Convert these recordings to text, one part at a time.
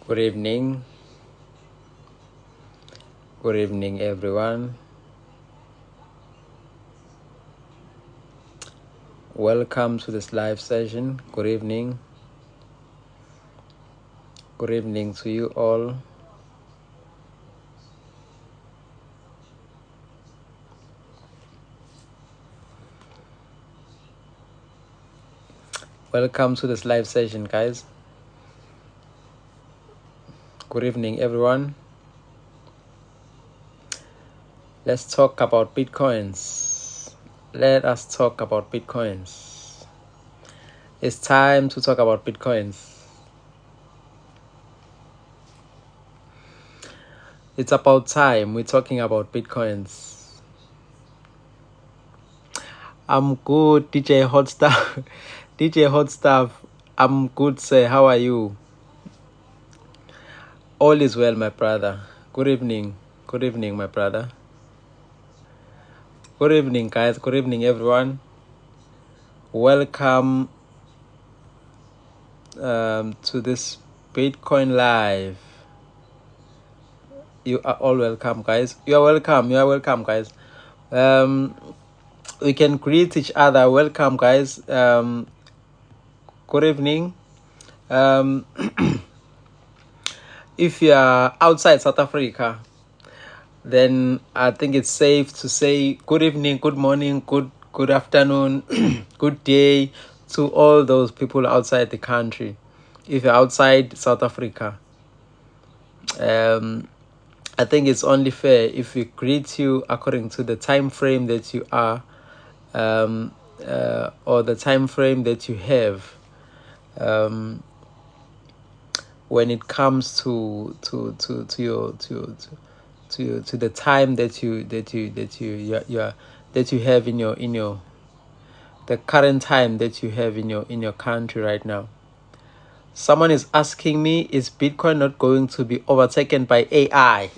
Good evening. Good evening, everyone. Welcome to this live session. Good evening. Good evening to you all. Welcome to this live session, guys. Good evening, everyone. Let's talk about Bitcoins. Let us talk about Bitcoins. It's time to talk about Bitcoins. It's about time we're talking about Bitcoins. I'm good, DJ Hot Stuff. DJ Hot Stuff, I'm good, sir. How are you? All is well, my brother. Good evening. Good evening, my brother. Good evening, guys. Good evening, everyone. Welcome to this Bitcoin Live. You are all welcome, guys. You are welcome. You are welcome, guys. We can greet each other. Welcome, guys. Good evening. If you are outside South Africa, then I think it's safe to say good evening, good morning, good afternoon, good day to all those people outside the country. If you're outside South Africa, I think it's only fair if we greet you according to the time frame that you are, or the time frame that you have. When it comes to the time that you have in your the current time that you have in your country right now. Someone is asking me, is Bitcoin not going to be overtaken by AI?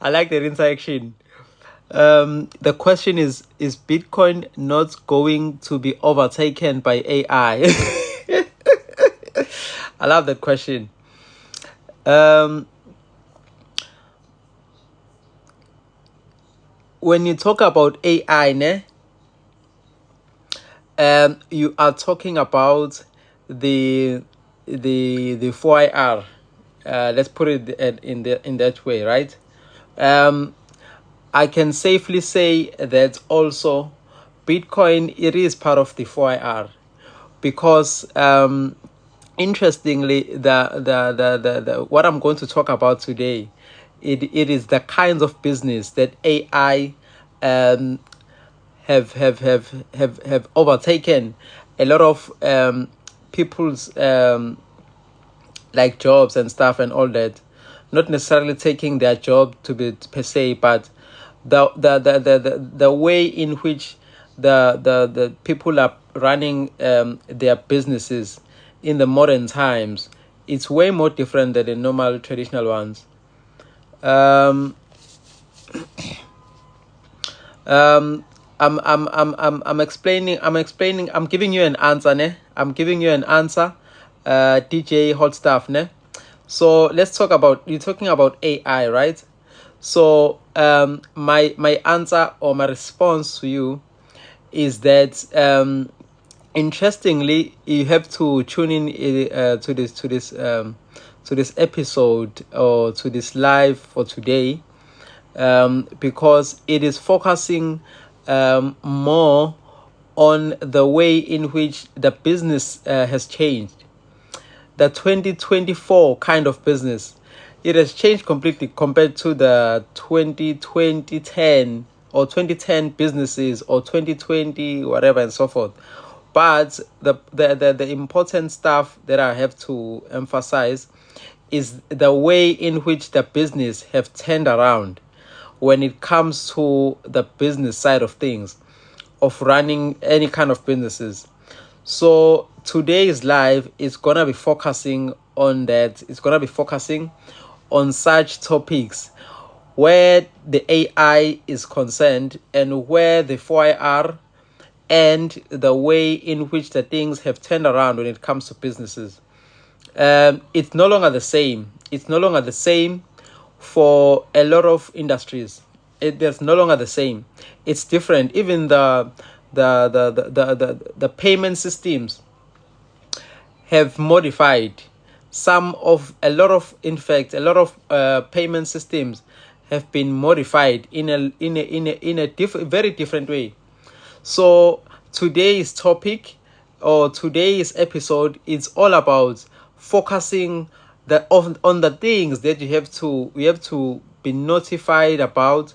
I like that interaction. The question is Bitcoin not going to be overtaken by AI? I love that question. When you talk about AI, you are talking about the 4IR. Let's put it in that way, right? I can safely say that also Bitcoin, it is part of the 4IR, because interestingly, the what I'm going to talk about today, it is the kinds of business that AI have overtaken a lot of people's like jobs and stuff and all that. Not necessarily taking their job to be per se, but the way in which the people are running their businesses in the modern times, it's way more different than the normal traditional ones. I'm explaining. I'm giving you an answer, ne? I'm giving you an answer, DJ Hot Stuff, ne? So let's talk about, you're talking about AI, right? So my answer or my response to you is that interestingly, you have to tune in to this episode or to this live for today, because it is focusing more on the way in which the business has changed. The 2024 kind of business, it has changed completely compared to the 2010 or 2010 businesses or 2020 whatever and so forth. But the important stuff that I have to emphasize is the way in which the business have turned around when it comes to the business side of things, of running any kind of businesses. So today's live is gonna be focusing on that. It's gonna be focusing on such topics where the AI is concerned and where the 4IR and the way in which the things have turned around when it comes to businesses. It's no longer the same. It's no longer the same for a lot of industries. There's no longer the same. It's different. Even the payment systems have modified. A lot of, in fact, a lot of payment systems have been modified in a very different way. So today's topic or today's episode is all about focusing on the things that we have to be notified about,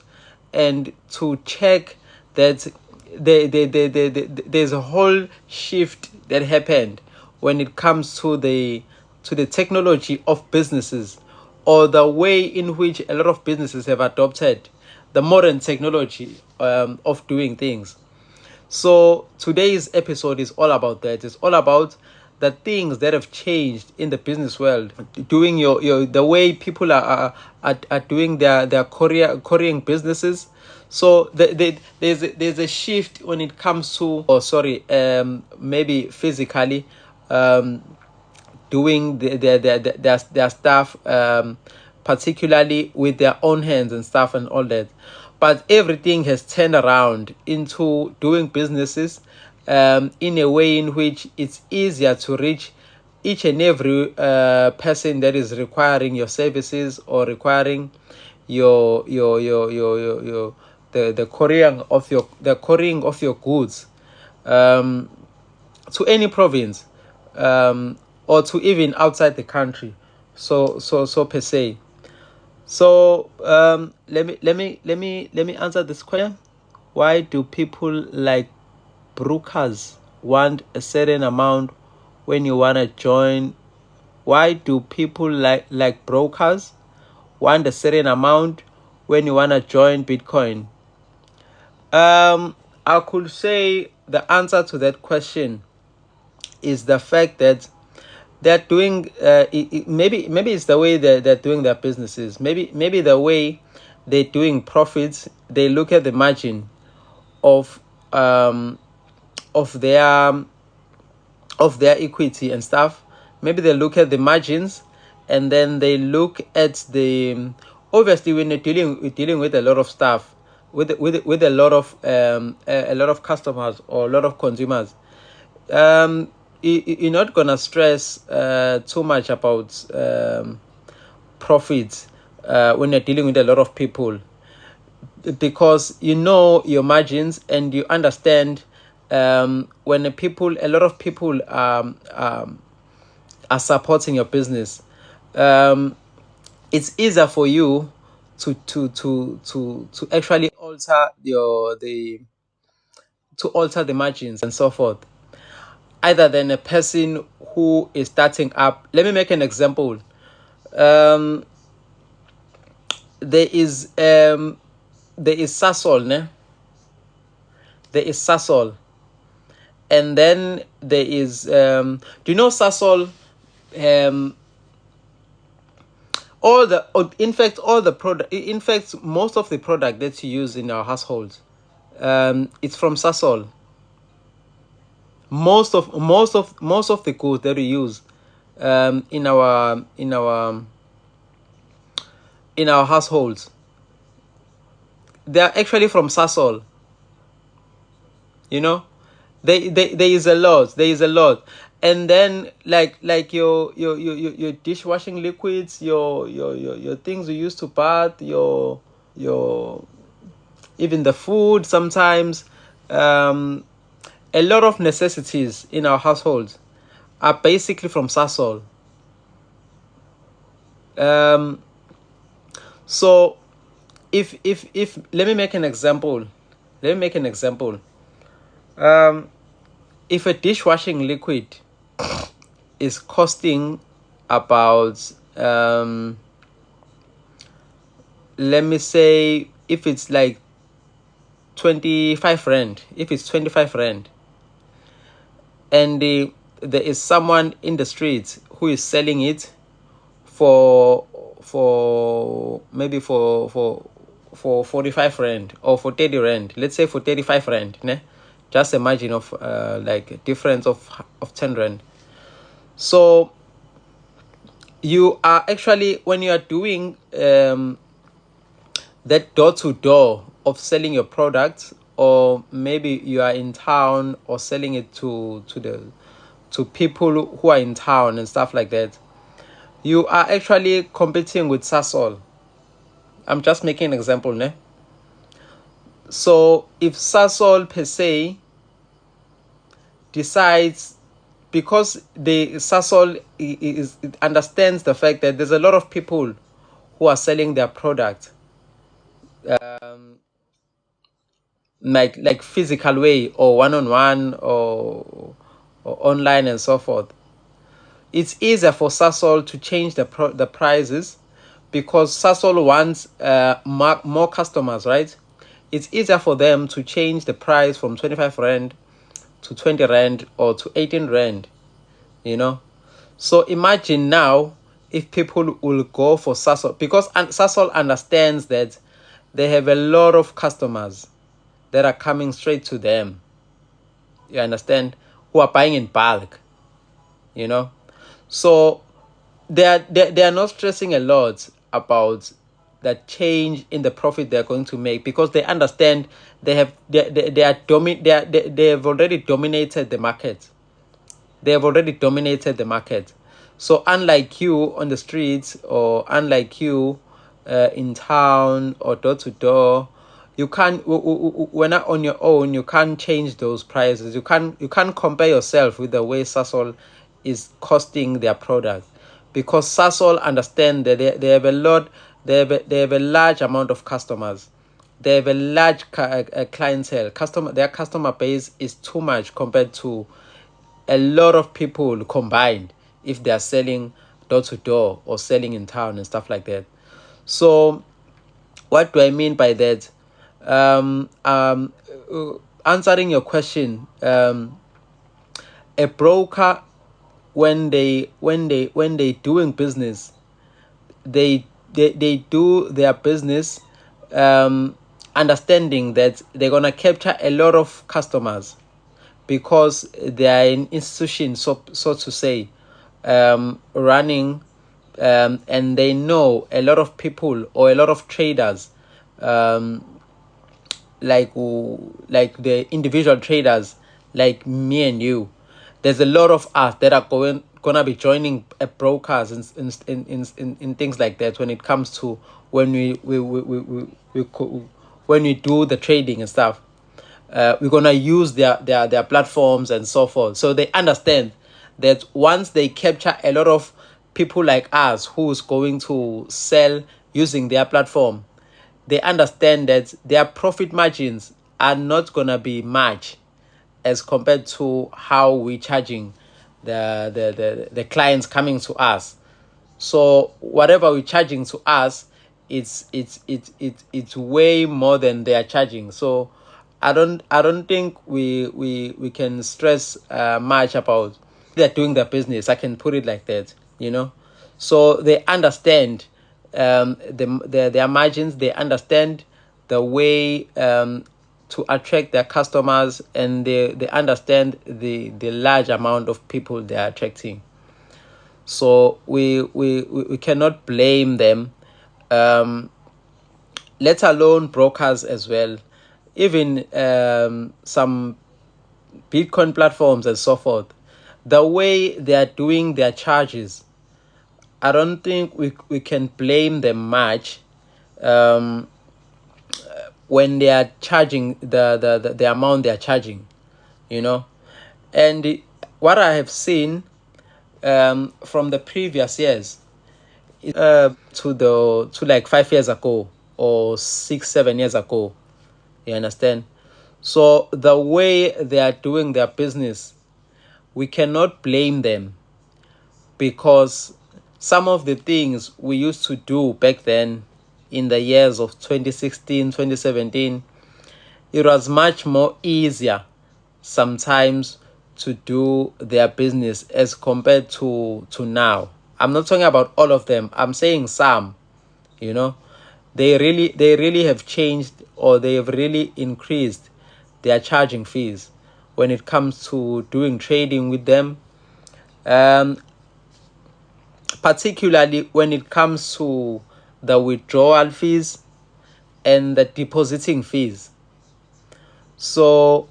and to check that there's a whole shift that happened when it comes to the technology of businesses, or the way in which a lot of businesses have adopted the modern technology of doing things. So today's episode is all about that. It's all about the things that have changed in the business world, doing your the way people are doing their couriering businesses. So there's a shift when it comes to, maybe physically doing their stuff, particularly with their own hands and stuff and all that. But everything has turned around into doing businesses in a way in which it's easier to reach each and every person that is requiring your services, or requiring the couriering of your goods to any province, or to even outside the country, so per se. So let me answer this question. Why do people like brokers want a certain amount when you want to join? Why do people like brokers want a certain amount when you want to join Bitcoin? I could say the answer to that question is the fact that they're doing maybe it's the way they're doing their businesses. Maybe the way they're doing profits, they look at the margin of of their equity and stuff. Maybe they look at the margins, and then they look at the, obviously when you're dealing with a lot of stuff, with a lot of customers or a lot of consumers, you're not gonna stress too much about profits when you're dealing with a lot of people, because you know your margins and you understand when a lot of people are supporting your business. It's easier for you to actually alter the margins and so forth, either than a person who is starting up. Let me make an example. um there is Sasol, ne? There is Sasol, and then there is do you know Sasol? In fact, most of the product that you use in our household, it's from Sasol. Most of the goods that we use in our households, they are actually from Sasol. You know, there is a lot. And then like your dishwashing liquids, your things you use to bath, your even the food sometimes, a lot of necessities in our households are basically from Sasol. So if let me make an example. Let me make an example. Um, if a dishwashing liquid is costing about let me say, if it's like 25 rand, if it's 25 rand, and there is someone in the streets who is selling it for maybe for 45 rand or for 30 rand, let's say for 35 rand, ne? Just a margin of like a difference of 10 rand. So you are actually, when you are doing that door to door of selling your product, or maybe you are in town or selling it to people who are in town and stuff like that, you are actually competing with Sasol. I'm just making an example, ne? So if Sasol per se decides, because the Sasol it understands the fact that there's a lot of people who are selling their product like physical way, or one-on-one, or online and so forth. It's easier for Sasol to change the prices, because Sasol wants more customers, right? It's easier for them to change the price from 25 rand to 20 rand or to 18 rand, you know. So imagine now if people will go for Sasol, because Sasol understands that they have a lot of customers that are coming straight to them, you understand, who are buying in bulk, you know. So they are not stressing a lot about that change in the profit they're going to make, because they understand they have they have already dominated the market. They have already dominated the market. So unlike you on the streets, or unlike you in town or door to door, you can't, when not on your own, you can't change those prices. You can't compare yourself with the way Sasol is costing their product, because Sasol understand that they have a lot, they have a large amount of customers. They have a large clientele. Their customer base is too much compared to a lot of people combined, if they are selling door to door or selling in town and stuff like that. So what do I mean by that? um um Answering your question, a broker, when they doing business, they do their business understanding that they're gonna capture a lot of customers, because they are an institution, so to say, running, and they know a lot of people or a lot of traders, um, like the individual traders like me and you. There's a lot of us that are gonna be joining brokers in things like that, when it comes to when when we do the trading and stuff. We're gonna use their platforms and so forth. So they understand that once they capture a lot of people like us who's going to sell using their platform, they understand that their profit margins are not gonna be much as compared to how we're charging the clients coming to us. So whatever we're charging to us, it's way more than they are charging. So I don't think we can stress much about they're doing their business. I can put it like that, you know. So they understand their margins. They understand the way to attract their customers, and they understand the large amount of people they are attracting. So we cannot blame them, um, let alone brokers as well. Even some Bitcoin platforms and so forth, the way they are doing their charges, I don't think we can blame them much, um, when they are charging the amount they are charging, you know. And what I have seen from the previous years, to like 5 years ago or 6-7 years ago. You understand? So the way they are doing their business, we cannot blame them, because some of the things we used to do back then in the years of 2016, 2017, it was much more easier sometimes to do their business as compared to now. I'm not talking about all of them. I'm saying some, you know, they really have changed, or they have really increased their charging fees when it comes to doing trading with them, particularly when it comes to the withdrawal fees and the depositing fees. So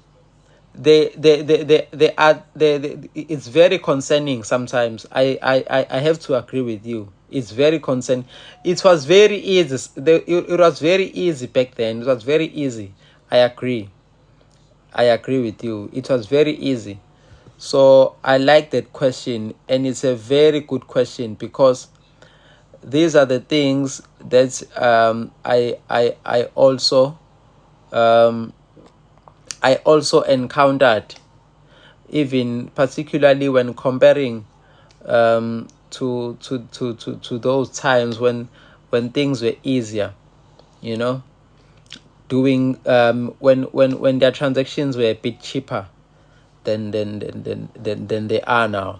they are it's very concerning sometimes. I have to agree with you. It's very concerning. It was very easy. It was very easy back then. It was very easy. I agree with you. It was very easy. So I like that question, and it's a very good question, because these are the things that I also encountered, even particularly when comparing to those times when things were easier, you know, doing when their transactions were a bit cheaper than they are now.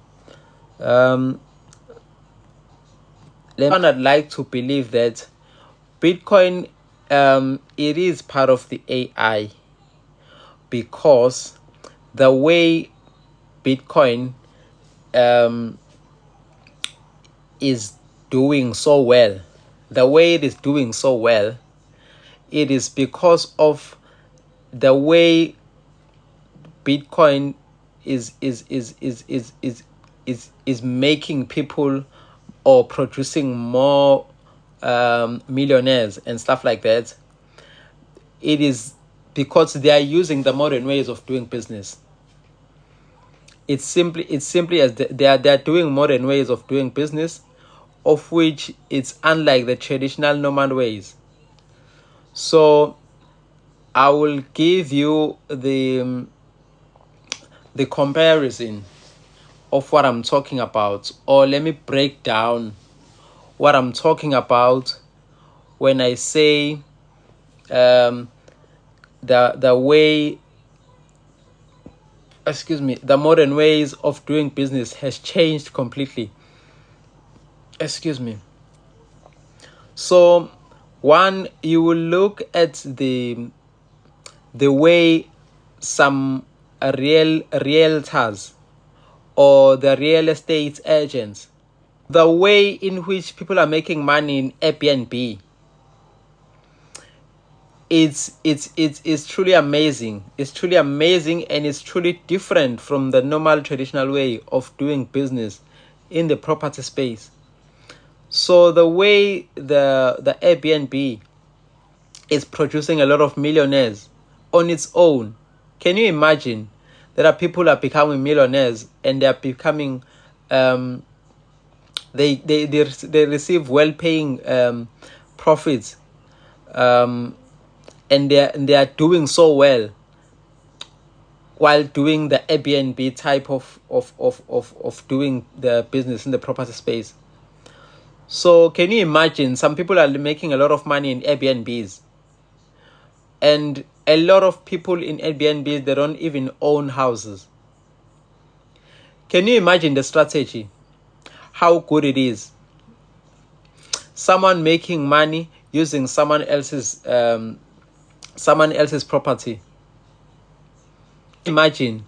I'd like to believe that Bitcoin, it is part of the AI, because the way Bitcoin is doing so well, the way it is doing so well, it is because of the way Bitcoin is making people, or producing more millionaires and stuff like that. It is because they are using the modern ways of doing business. It's simply as they are doing modern ways of doing business, of which it's unlike the traditional normal ways. So I will give you the comparison of what I'm talking about, or let me break down what I'm talking about when I say the way, the modern ways of doing business has changed completely. So one, you will look at the way some realtors or the real estate agents, the way in which people are making money in Airbnb, it's truly amazing. It's truly amazing, and it's truly different from the normal traditional way of doing business in the property space. So the way the Airbnb is producing a lot of millionaires on its own, can you imagine? There are people are becoming millionaires, and they are becoming they receive well-paying profits, and they are doing so well while doing the Airbnb type of doing the business in the property space. So can you imagine, some people are making a lot of money in Airbnbs, and a lot of people in Airbnbs, they don't even own houses. Can you imagine the strategy? How good it is. Someone making money using someone else's property. Imagine.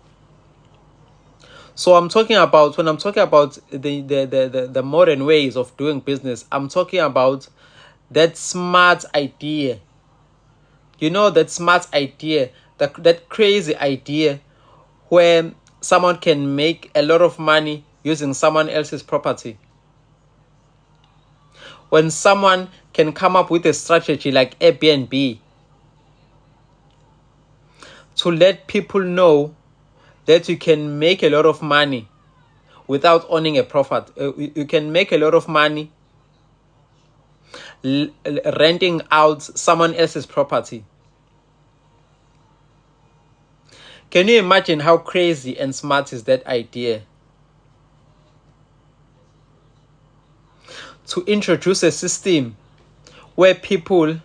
So I'm talking about, when I'm talking about the modern ways of doing business, I'm talking about that smart idea. You know, that smart idea, that crazy idea where someone can make a lot of money using someone else's property. When someone can come up with a strategy like Airbnb to let people know that you can make a lot of money without owning a profit. You can make a lot of money renting out someone else's property. Can you imagine how crazy and smart is that idea? To introduce a system where people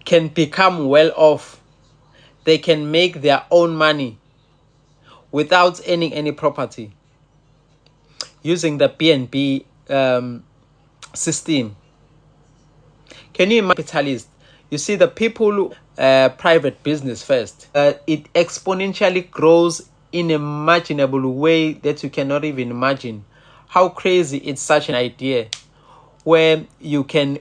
can become well off, they can make their own money without owning any property, using the BNB system. Can you imagine capitalist? You see, the people private business first. It exponentially grows in a imaginable way that you cannot even imagine. How crazy is such an idea, where you can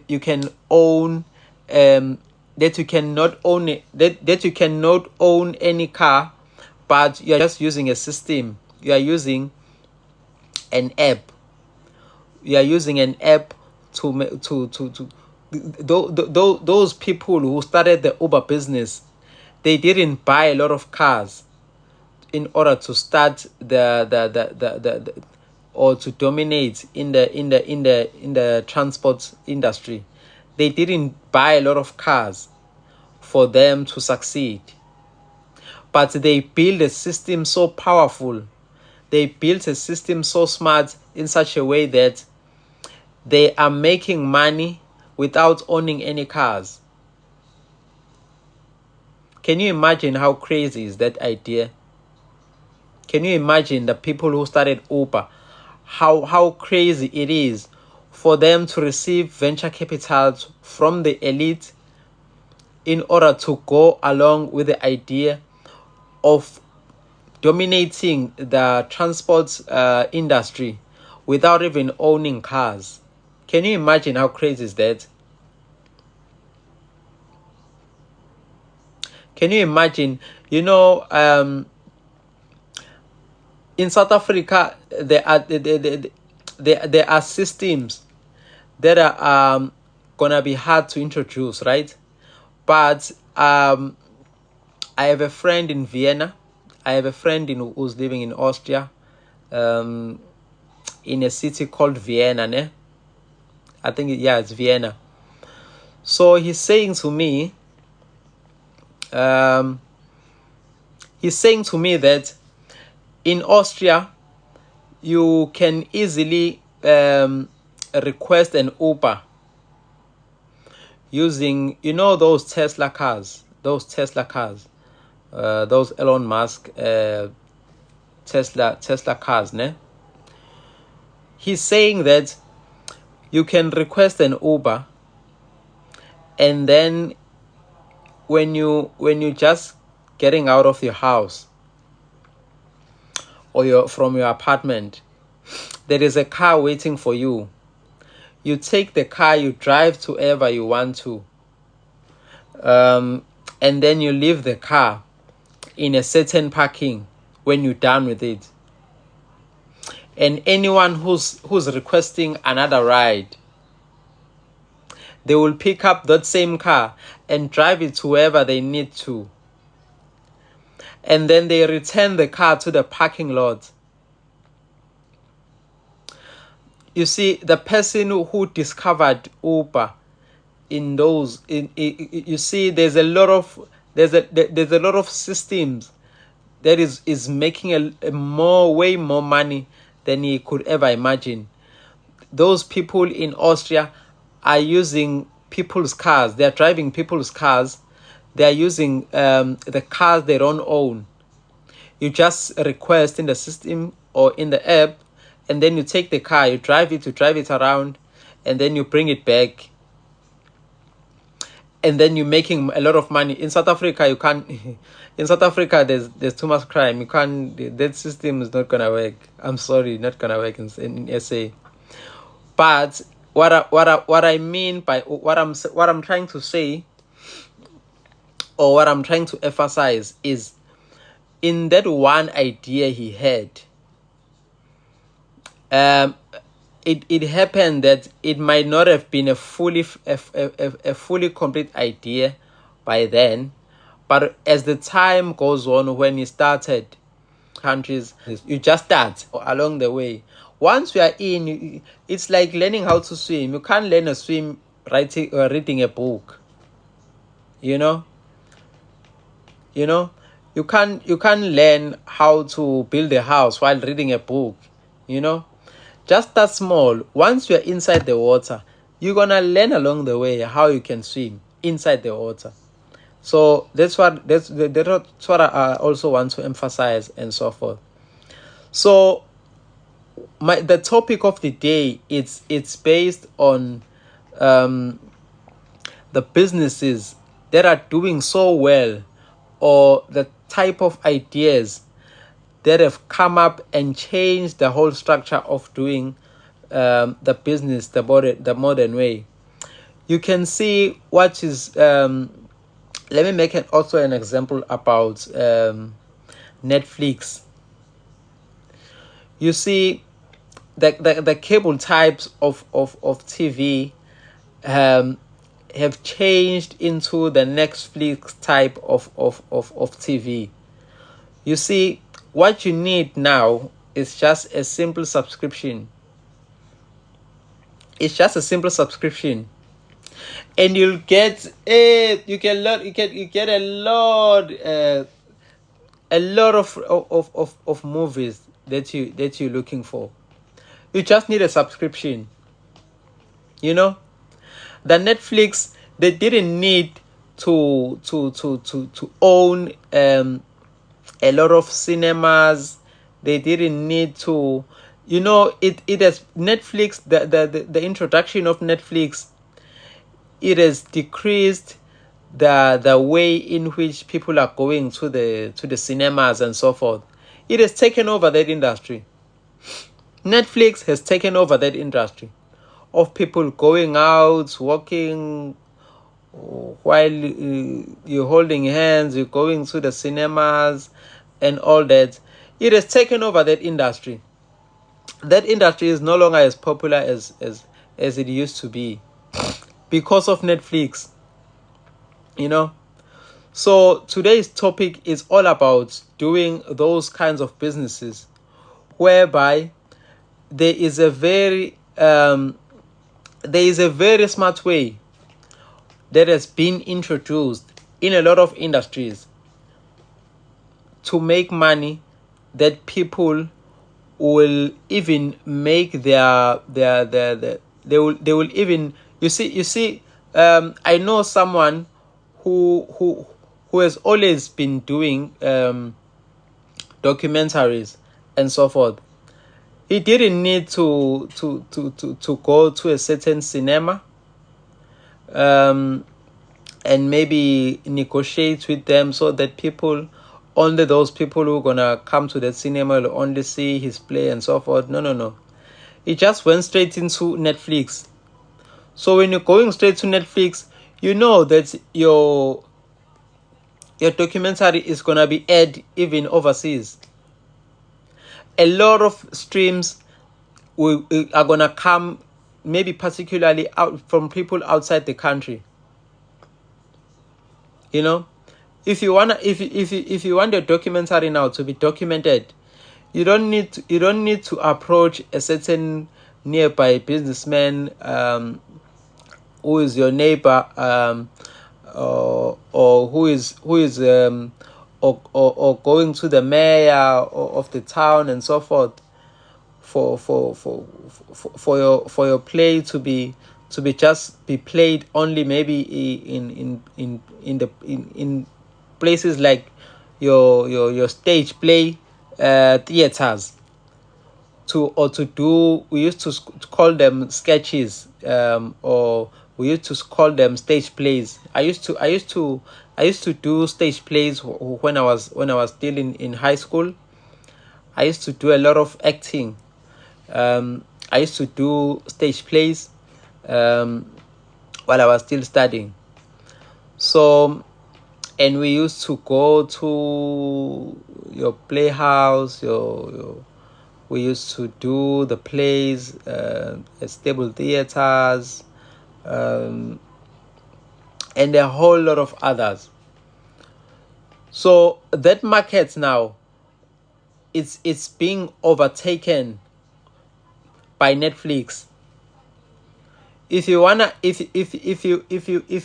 own that you cannot own it, that you cannot own any car, but you are just using a system. You are using an app. You are using an app to those people who started the Uber business. They didn't buy a lot of cars in order to start the or to dominate in the transport industry. They didn't buy a lot of cars for them to succeed, but they built a system so powerful. They built a system so smart in such a way that they are making money without owning any cars. Can you imagine how crazy is that idea? Can you imagine the people who started Uber, how crazy it is for them to receive venture capitals from the elite in order to go along with the idea of dominating the transport industry without even owning cars? Can you imagine how crazy is that? Can you imagine, in South Africa, there are systems that are gonna be hard to introduce, right? But I have a friend in Vienna. I have a friend who's living in Austria, in a city called Vienna. Ne? I think, yeah, it's Vienna. So he's saying to me, that in Austria, you can easily request an Uber using, those Tesla cars, those Elon Musk Tesla cars, ne? He's saying that you can request an Uber, and then when you just getting out of your house or from your apartment, there is a car waiting for you. You take the car, you drive to wherever you want to, and then you leave the car in a certain parking when you're done with it. And anyone who's requesting another ride, they will pick up that same car and drive it to wherever they need to. And then they return the car to the parking lot. You see, the person who discovered Uber you see, there's a lot of systems that is making way more money than he could ever imagine. Those people in Austria are using people's cars. They are driving people's cars. They are using the cars they don't own. You just request in the system or in the app, and then you take the car, you drive it around, and then you bring it back. And then you're making a lot of money. In South Africa, you can't. In South Africa, there's too much crime. You can't. That system is not gonna work. I'm sorry, not gonna work in SA. But what I mean by what I'm trying to say, or what I'm trying to emphasize, is in that one idea he had. It happened that it might not have been a fully complete idea by then, but as the time goes on, when you started countries, you just start along the way. Once you are in, it's like learning how to swim. You can't learn to swim writing or reading a book. You know, you know, you can't learn how to build a house while reading a book. You know, just that small. Once you're inside the water, you're gonna learn along the way how you can swim inside the water. So that's what I also want to emphasize and so forth. So the topic of the day, it's based on um, the businesses that are doing so well, or the type of ideas that have come up and changed the whole structure of doing the business the modern way. You can see what is let me make also an example about Netflix. You see, the cable types of TV um, have changed into the Netflix type of TV. You see, what you need now is just a simple subscription. It's just a simple subscription, and you'll get you get a lot of movies that you're looking for. You just need a subscription. You know, the Netflix, they didn't need to own a lot of cinemas. They didn't need to, it has Netflix, the introduction of Netflix, it has decreased the way in which people are going to the cinemas and so forth. It has taken over that industry. Netflix has taken over that industry of people going out, walking while you're holding hands, you're going to the cinemas and all that. It has taken over that industry. That industry is no longer as popular as it used to be because of Netflix. You know, so today's topic is all about doing those kinds of businesses whereby there is a very smart way that has been introduced in a lot of industries to make money, that people will even make their they will even, you see I know someone who has always been doing documentaries and so forth. He didn't need to go to a certain cinema and maybe negotiate with them so that only those people who are gonna come to the cinema will only see his play and so forth. No. He just went straight into Netflix. So when you're going straight to Netflix, you know that your documentary is gonna be aired even overseas. A lot of streams are gonna come, maybe particularly out from people outside the country. You know, if you want a documentary now to be documented, you don't need to approach a certain nearby businessman who is your neighbor, or or going to the mayor of the town and so forth for your play to be just be played only maybe in places like your stage play theaters, to do, we used to call them sketches, or we used to call them stage plays. I used to do stage plays when I was still in high school. I used to do a lot of acting. I used to do stage plays while I was still studying. So, and we used to go to your playhouse, we used to do the plays at Stable Theaters, and a whole lot of others. So that market now, it's being overtaken by Netflix. If you wanna, if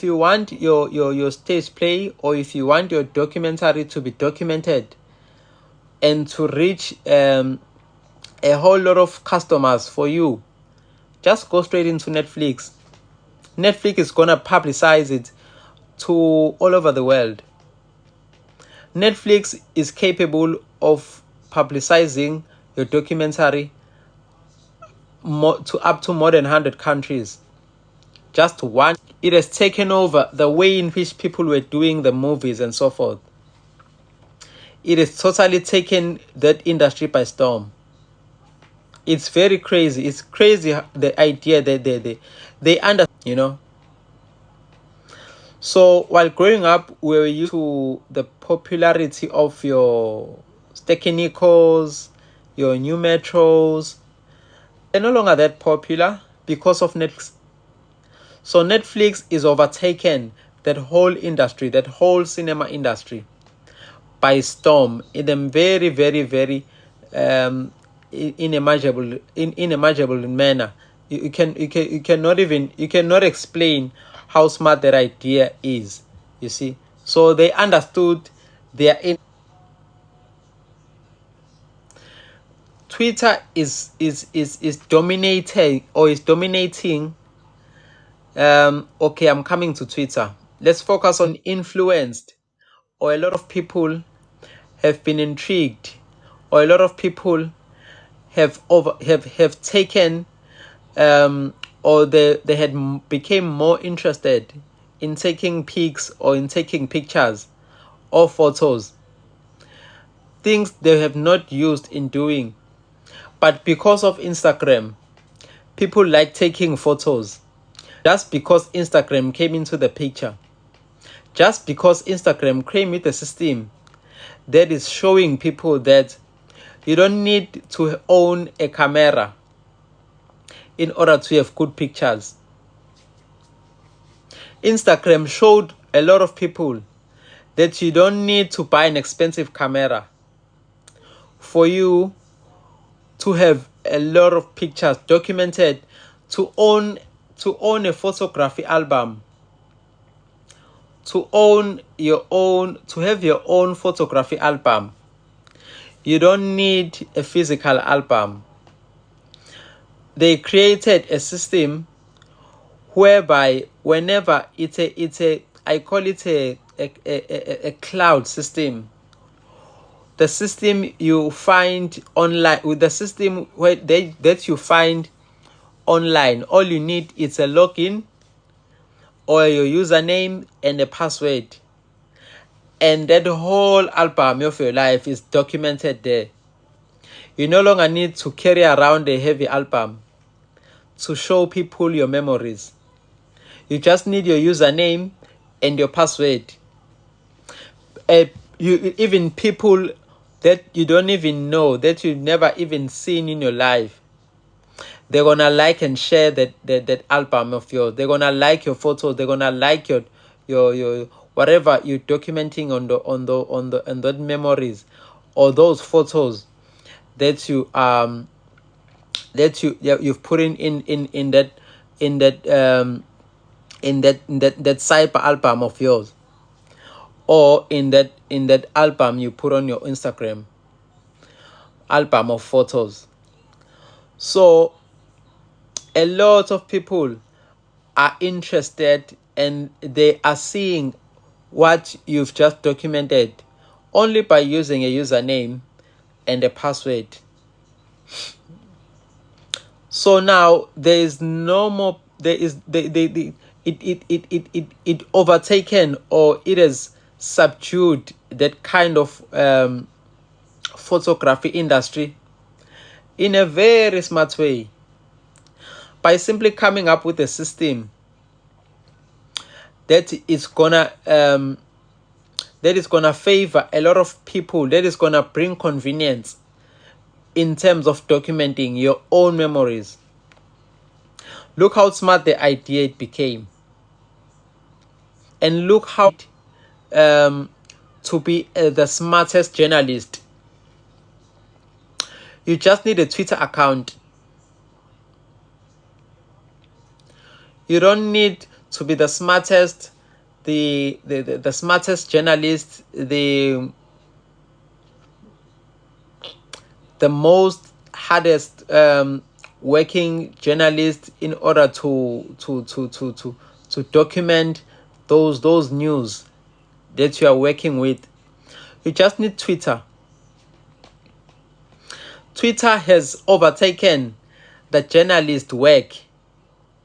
you want your stage play, or if you want your documentary to be documented and to reach a whole lot of customers for you, just go straight into Netflix. Netflix is gonna publicize it to all over the world. Netflix is capable of publicizing your documentary to up to more than 100 countries. Just one. It has taken over the way in which people were doing the movies and so forth. It has totally taken that industry by storm. It's very crazy. It's crazy, the idea that they understand. So while growing up, we were used to the popularity of your Stekenicos, your New Metros. They're no longer that popular because of Netflix. So Netflix is overtaken that whole industry, that whole cinema industry, by storm in a very, very, very unimaginable manner. You cannot explain how smart that idea is. You see, so they understood their Twitter is dominating, or is dominating. Okay, I'm coming to Twitter. Let's focus on influenced, or a lot of people have been intrigued, or a lot of people have taken or they had became more interested in taking pics, or in taking pictures or photos, things they have not used in doing. But because of Instagram, people like taking photos. Just because Instagram came into the picture, just because Instagram came with a system that is showing people that you don't need to own a camera in order to have good pictures. Instagram showed a lot of people that you don't need to buy an expensive camera for you to have a lot of pictures documented, to own a photography album, to have your own photography album. You don't need a physical album. They created a system whereby whenever I call it a cloud system. The system you find online, with the system that you find online, all you need is a login or your username and a password, and that whole album of your life is documented there. You no longer need to carry around a heavy album to show people your memories. You just need your username and your password. Even people that you don't even know, that you've never even seen in your life, they're gonna like and share that album of yours. They're gonna like your photos. They're gonna like your whatever you're documenting on that memories, or those photos that you've put in that cyber album of yours, or in that album you put on your Instagram album of photos. So a lot of people are interested, and they are seeing what you've just documented only by using a username and a password. So now there is no more, there is it overtaken, or it has subdued that kind of photography industry in a very smart way, by simply coming up with a system that is gonna favor a lot of people, that is gonna bring convenience in terms of documenting your own memories. Look how smart the idea it became, and look how to be the smartest journalist. You just need a Twitter account. You don't need to be the smartest, the smartest journalist, the most hardest working journalist in order to document those news that you are working with. You just need Twitter. Twitter has overtaken the journalist work,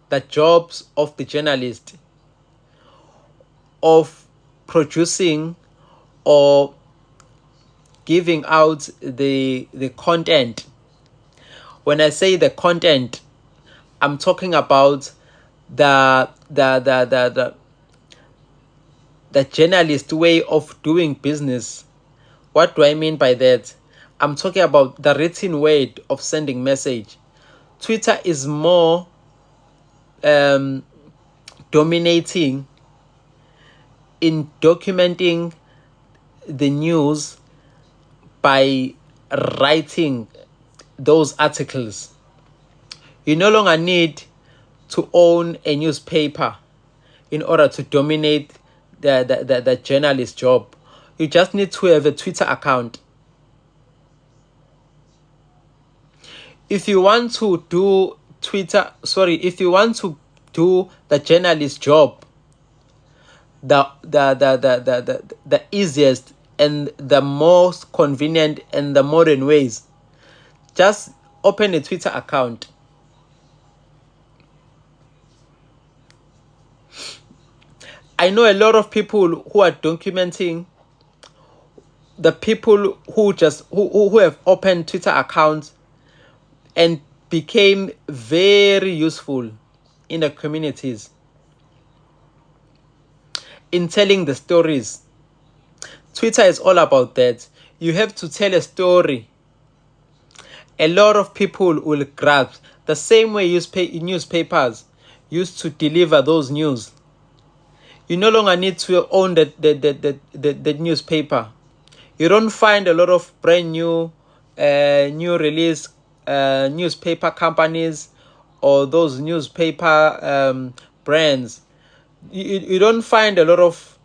the jobs of the journalist, of producing or giving out the content. When I say the content, I'm talking about the journalist way of doing business. What do I mean by that? I'm talking about the written way of sending message. Twitter is more dominating in documenting the news by writing those articles. You no longer need to own a newspaper in order to dominate the journalist job. You just need to have a Twitter account. If you want to do if you want to do the journalist job the easiest and the most convenient and the modern ways, just open a Twitter account. I know a lot of people who are documenting, the people who have opened Twitter accounts and became very useful in the communities in telling the stories. Twitter is all about that. You have to tell a story. A lot of people will grasp the same way newspapers used to deliver those news. You no longer need to own the newspaper. You don't find a lot of brand new new release newspaper companies or those newspaper brands. You don't find a lot of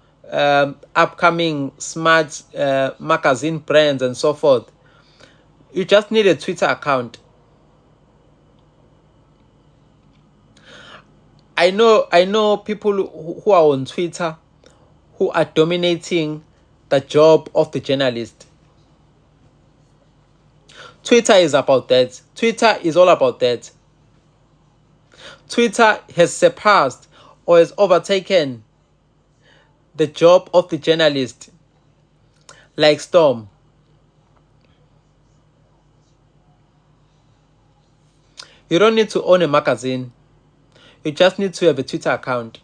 upcoming smart magazine brands and so forth. You just need a Twitter account. I know people who are on Twitter who are dominating the job of the journalist. Twitter is about that. Twitter is all about that. Twitter has surpassed or has overtaken the job of the journalist, like Storm. You don't need to own a magazine. You just need to have a Twitter account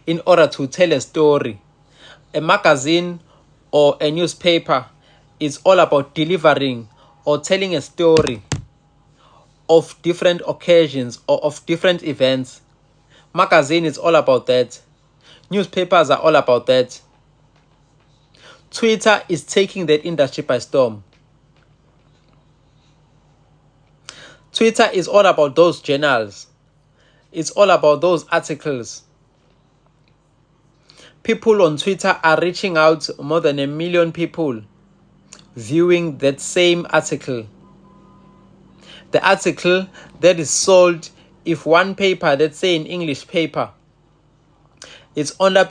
in order to tell a story. A magazine or a newspaper is all about delivering or telling a story of different occasions or of different events. Magazine is all about that. Newspapers are all about that. Twitter is taking that industry by storm. Twitter is all about those journals. It's all about those articles. People on Twitter are reaching out more than 1 million people viewing that same article. The article that is sold, if one paper, let's say an English paper, it's only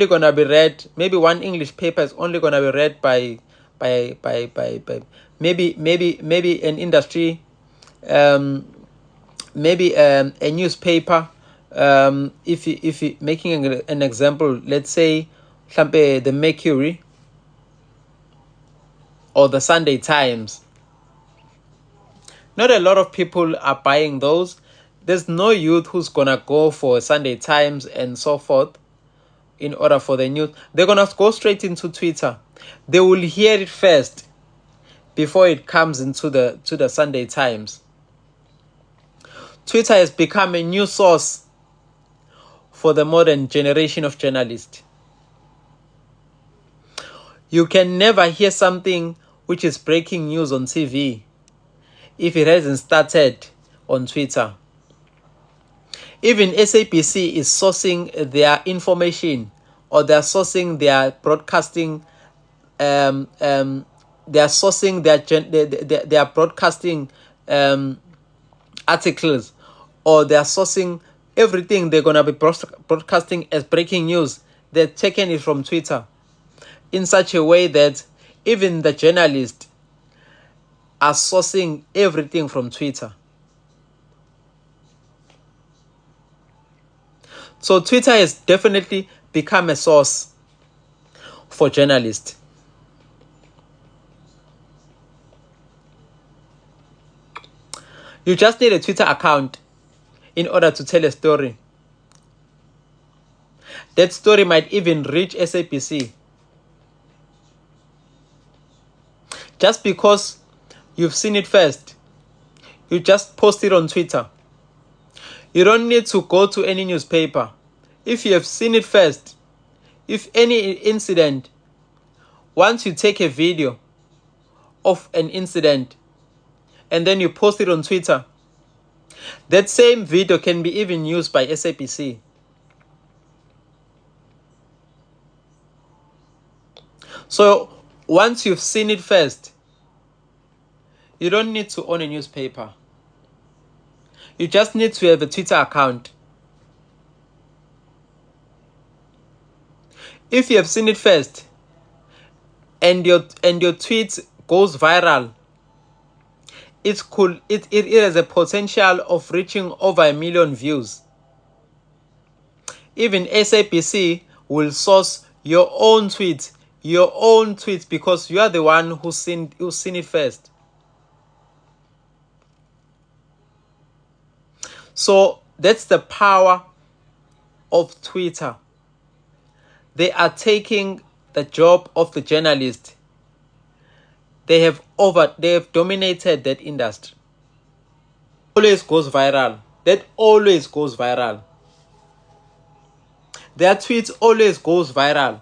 going to be read, maybe one English paper is only going to be read by maybe an industry, maybe a newspaper, if you making an example, let's say the Mercury or the Sunday Times. Not a lot of people are buying those. There's no youth who's gonna go for Sunday Times and so forth in order for the news. They're gonna go straight into Twitter. They will hear it first before it comes into the Sunday Times. Twitter has become a new source for the modern generation of journalists. You can never hear something which is breaking news on TV if it hasn't started on Twitter. Even SABC is sourcing their information, or they're sourcing their broadcasting, they are sourcing their broadcasting articles, or they are sourcing everything they're gonna be broadcasting as breaking news. They're taking it from Twitter in such a way that even the journalists are sourcing everything from Twitter. So Twitter has definitely become a source for journalists. You just need a Twitter account in order to tell a story. That story might even reach SABC. Just because you've seen it first, you just post it on Twitter. You don't need to go to any newspaper. If you have seen it first, if any incident, once you take a video of an incident and then you post it on Twitter, that same video can be even used by SABC. So once you've seen it first, you don't need to own a newspaper. You just need to have a Twitter account. If you have seen it first and your tweet goes viral, it has a potential of reaching over 1 million views. Even SABC will source your own tweet, because you are the one who's seen it first. So that's the power of Twitter. They are taking the job of the journalist. They have dominated that industry. Always goes viral. That always goes viral. Their tweets always goes viral.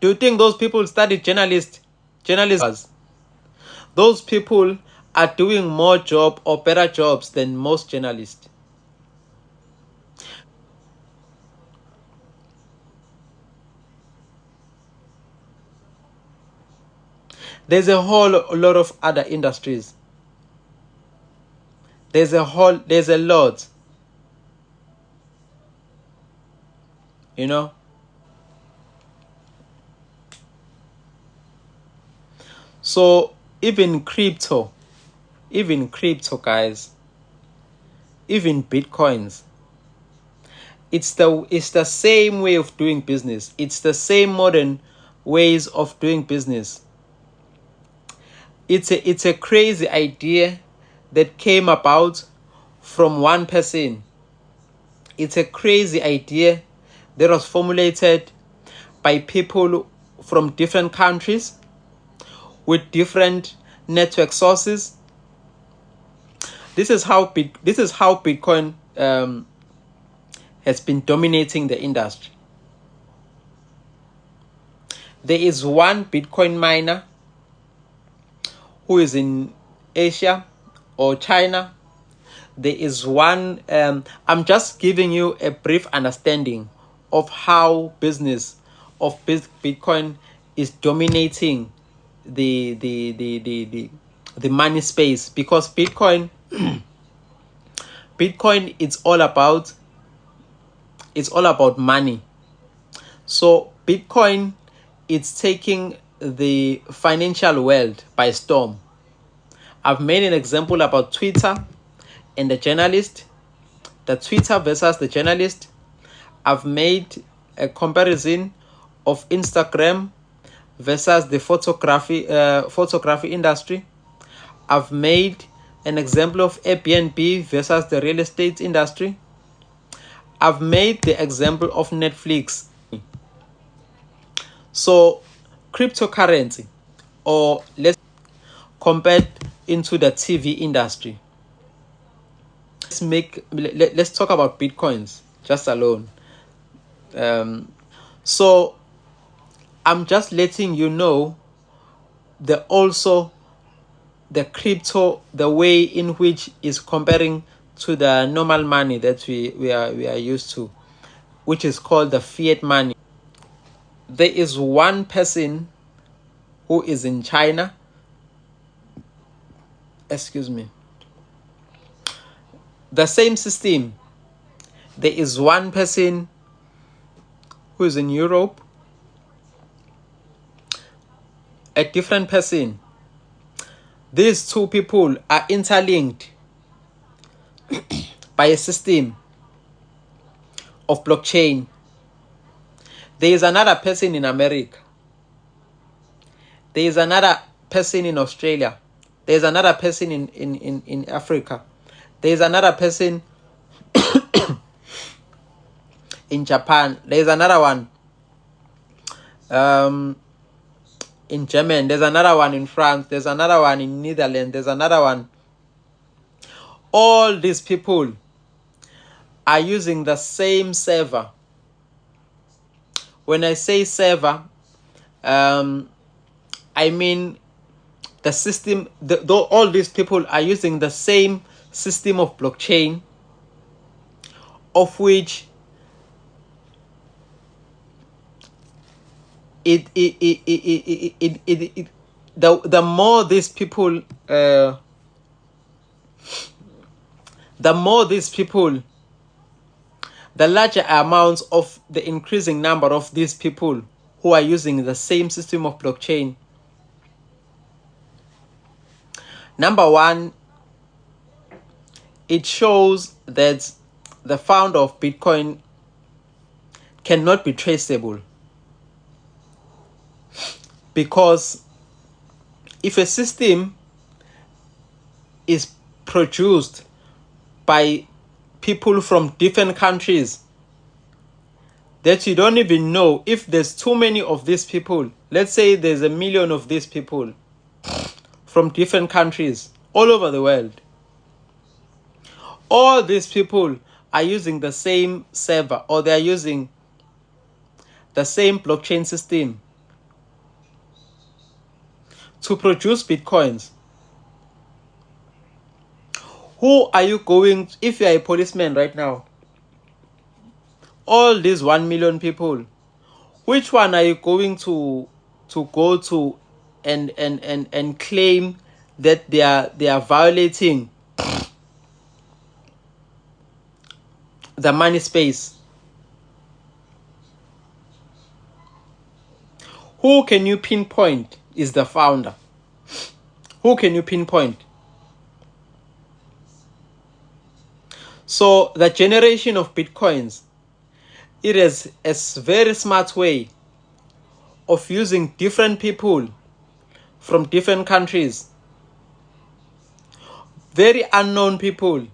Do you think those people studied journalists? Those people are doing more job or better jobs than most journalists. There's a whole lot of other industries. There's a lot. You know? So even crypto, guys, even Bitcoins, it's the same way of doing business. It's the same modern ways of doing business. It's a crazy idea that came about from one person. It's a crazy idea that was formulated by people from different countries with different network sources. This is how Bitcoin has been dominating the industry. There is one Bitcoin miner who is in Asia or China. There is one, I'm just giving you a brief understanding of how business of Bitcoin is dominating the money space, because Bitcoin it's all about money. So Bitcoin, it's taking the financial world by storm. I've made an example about Twitter and the journalist, the Twitter versus the journalist. I've made a comparison of Instagram versus the photography industry. I've made an example of Airbnb versus the real estate industry. I've made the example of Netflix. So cryptocurrency, or let's compared into the TV industry. Let's talk about Bitcoins just alone. So I'm just letting you know the crypto, the way in which is comparing to the normal money that we are used to, which is called the fiat money. There is one person who is in China. Excuse me. The same system. There is one person who is in Europe, a different person. These two people are interlinked by a system of blockchain. There is another person in America. There is another person in Australia. There is another person in Africa. There is another person in Japan. There is another one in Germany. There's another one in France. There's another one in Netherlands. There's another one. All these people are using the same server. When I say server, I mean the system. All these people are using the same system of blockchain, of which the more these people the larger amounts of the increasing number of these people who are using the same system of blockchain. Number one, it shows that the founder of Bitcoin cannot be traceable. Because if a system is produced by people from different countries that you don't even know, if there's too many of these people, let's say there's 1 million of these people from different countries all over the world, all these people are using the same server, or they're using the same blockchain system to produce Bitcoins. Who are you going to, if you are a policeman right now, all these 1 million people, which one are you going to go to and claim that they are violating the money space? Who can you pinpoint is the founder? Who can you pinpoint? So the generation of Bitcoins, it is a very smart way of using different people from different countries, very unknown people,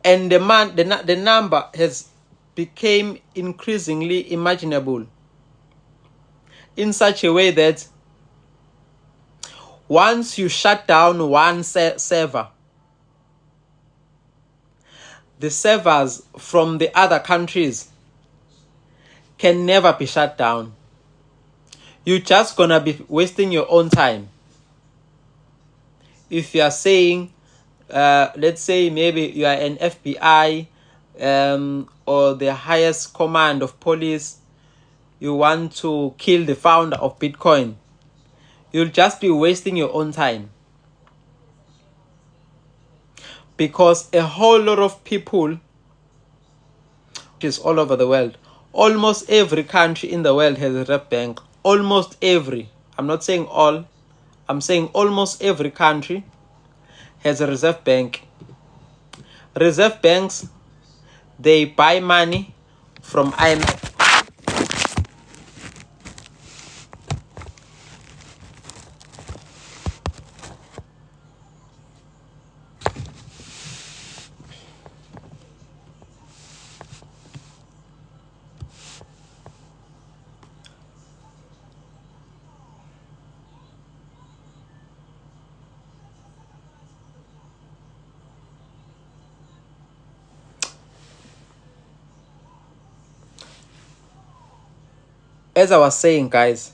and the number has become increasingly imaginable in such a way that once you shut down one server, the servers from the other countries can never be shut down. You're just gonna be wasting your own time. If you are saying, let's say maybe you are an FBI or the highest command of police, you want to kill the founder of Bitcoin, you'll just be wasting your own time. Because a whole lot of people, which is all over the world, almost every country in the world has a reserve bank. Almost every. I'm not saying all. I'm saying almost every country has a reserve bank. Reserve banks, they buy money from IMF. As I was saying, guys,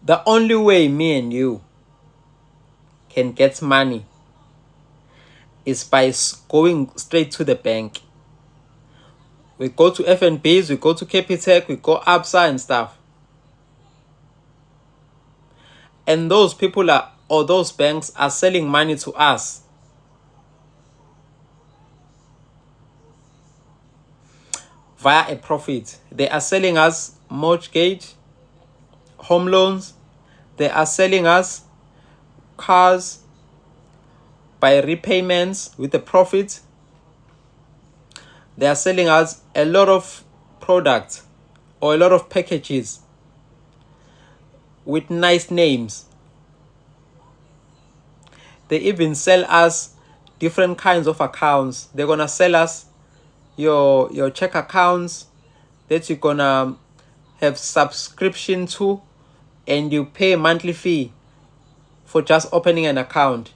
the only way me and you can get money is by going straight to the bank. We go to FNBs, we go to Capitec, we go Absa and stuff. And those people or those banks are selling money to us. Via a profit. They are selling us mortgage, home loans. They are selling us cars by repayments with the profit. They are selling us a lot of products or a lot of packages with nice names. They even sell us different kinds of accounts. They're gonna sell us your check accounts that you're gonna have subscription to, and you pay a monthly fee for just opening an account.